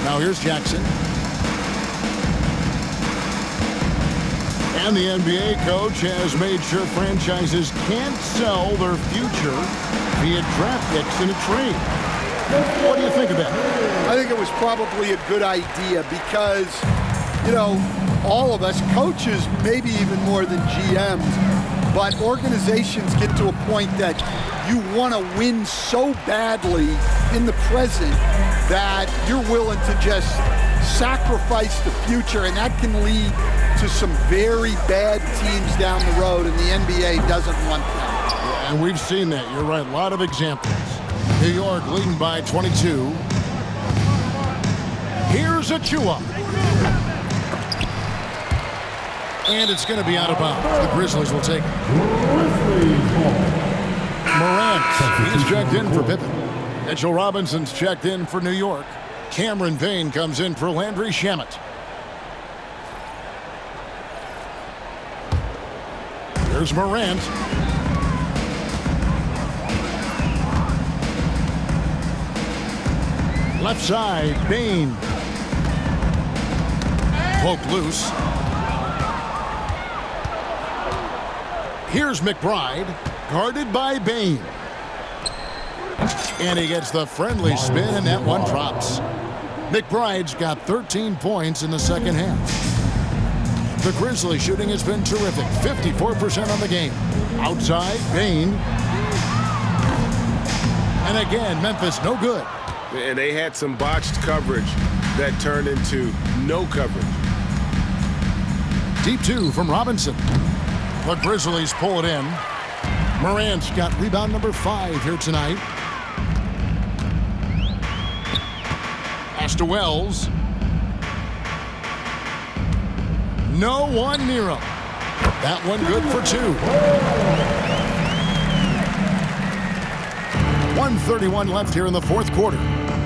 A: Now here's Jackson. And the NBA coach has made sure franchises can't sell their future via draft picks in a trade. What do you think of that?
C: I think it was probably a good idea because, you know, all of us, coaches, maybe even more than GMs, but organizations get to a point that you want to win so badly in the present that you're willing to just sacrifice the future, and that can lead to some very bad teams down the road, and the NBA doesn't want that.
A: And we've seen that. You're right. A lot of examples. New York leading by 22. Here's Achua. And it's going to be out of bounds. The Grizzlies will take it. Morant, he's checked in for Pippen. Mitchell Robinson's checked in for New York. Cameron Payne comes in for Landry Shamet. Here's Morant. Left side, Payne. Poke loose. Here's McBride, guarded by Bain. And he gets the friendly spin, and that one drops. McBride's got 13 points in the second half. The Grizzlies shooting has been terrific, 54% on the game. Outside, Bain. And again, Memphis no good.
K: And they had some botched coverage that turned into no coverage.
A: Deep two from Robinson. The Grizzlies pull it in. Morant's got rebound number 5 here tonight. Pass to Wells. No one near him. That one good for 2. 1:31 left here in the fourth quarter.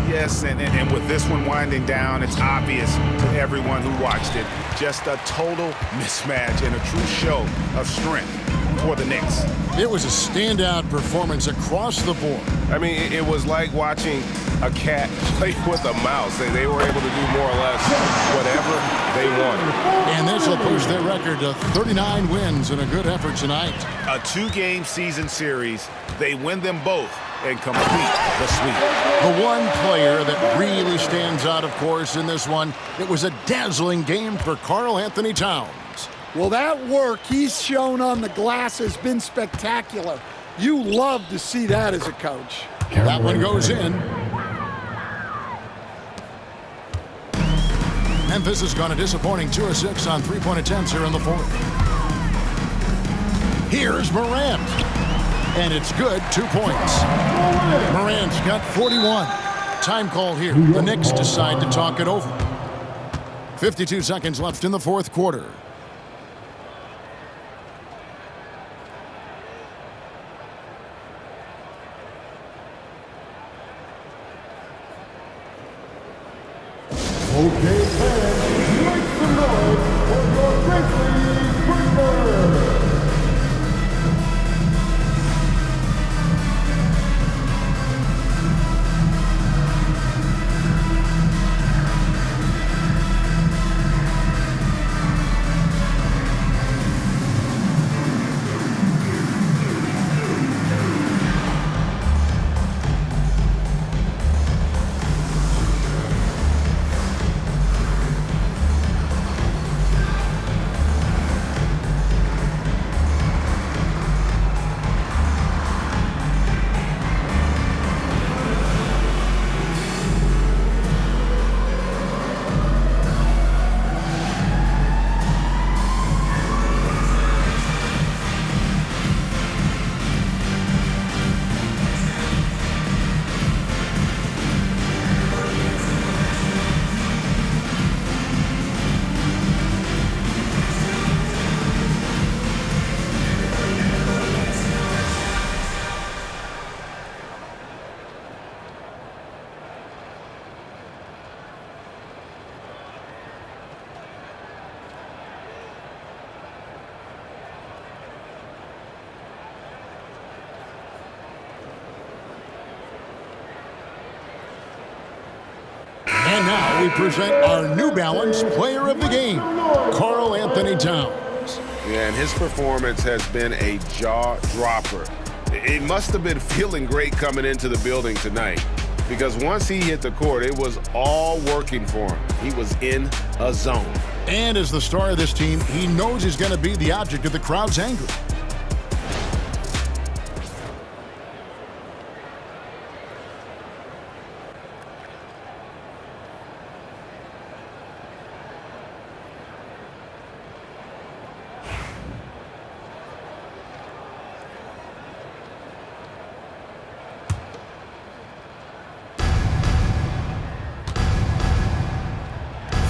G: Yes, and with this one winding down, it's obvious to everyone who watched it. Just a total mismatch and a true show of strength for the Knicks.
A: It was a standout performance across the board.
K: I mean, it was like watching a cat play with a mouse. They were able to do more or less whatever they wanted.
A: And this will push their record to 39 wins in a good effort tonight.
G: A 2-game season series. They win them both and complete the sweep.
A: The one player that really stands out, of course, in this one, it was a dazzling game for Karl Anthony Towns.
C: Well, that work he's shown on the glass has been spectacular. You love to see that as a coach.
A: That one goes in. Memphis has gone a disappointing 2 of 6 on three-point attempts here in the fourth. Here's Morant. And it's good, 2 points. Morant's got 41. Time call here. The Knicks decide to talk it over. 52 seconds left in the fourth quarter.
E: Okay, fans, make some noise for your Grizzlies Grizzlies.
A: And now we present our New Balance Player of the Game, Karl Anthony Towns.
K: Yeah, and his performance has been a jaw-dropper. It must have been feeling great coming into the building tonight, because once he hit the court, it was all working for him. He was in a zone.
A: And as the star of this team, he knows he's going to be the object of the crowd's anger.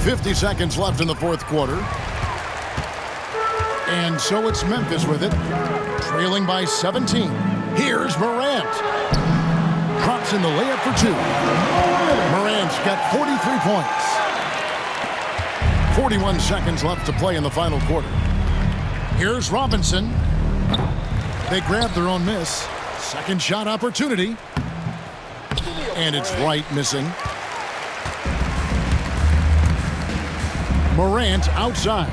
A: .50 seconds left in the fourth quarter. And so it's Memphis with it, trailing by 17. Here's Morant. Drops in the layup for 2. Morant's got 43 points. 41 seconds left to play in the final quarter. Here's Robinson. They grab their own miss. Second shot opportunity. And it's right missing. Morant outside.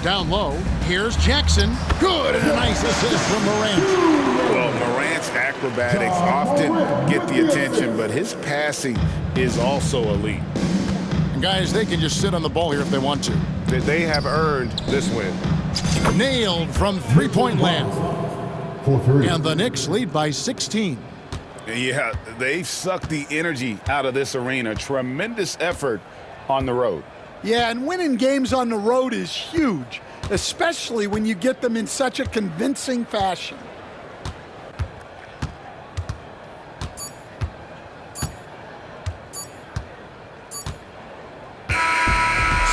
A: Down low. Here's Jackson. Good, and a nice assist from Morant.
G: Well, Morant's acrobatics often get the attention, but his passing is also elite.
A: And guys, they can just sit on the ball here if they want to.
K: They have earned this win.
A: Nailed from three-point land. And the Knicks lead by 16.
G: Yeah, they've sucked the energy out of this arena. Tremendous effort on the road.
C: Yeah, and winning games on the road is huge, especially when you get them in such a convincing fashion.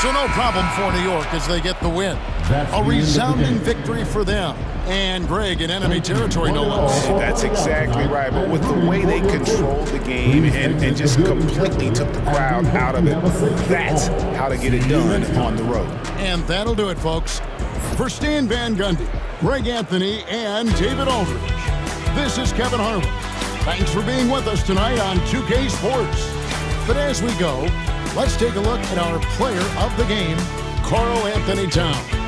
A: So no problem for New York as they get the win. A resounding victory for them. And Greg in enemy territory, no less.
G: That's exactly right. But with the way they controlled the game and just completely took the crowd out of it, that's how to get it done on the road.
A: And that'll do it, folks. For Stan Van Gundy, Greg Anthony, and David Aldridge, this is Kevin Harlan. Thanks for being with us tonight on 2K Sports. But as we go, let's take a look at our player of the game, Karl Anthony Towns.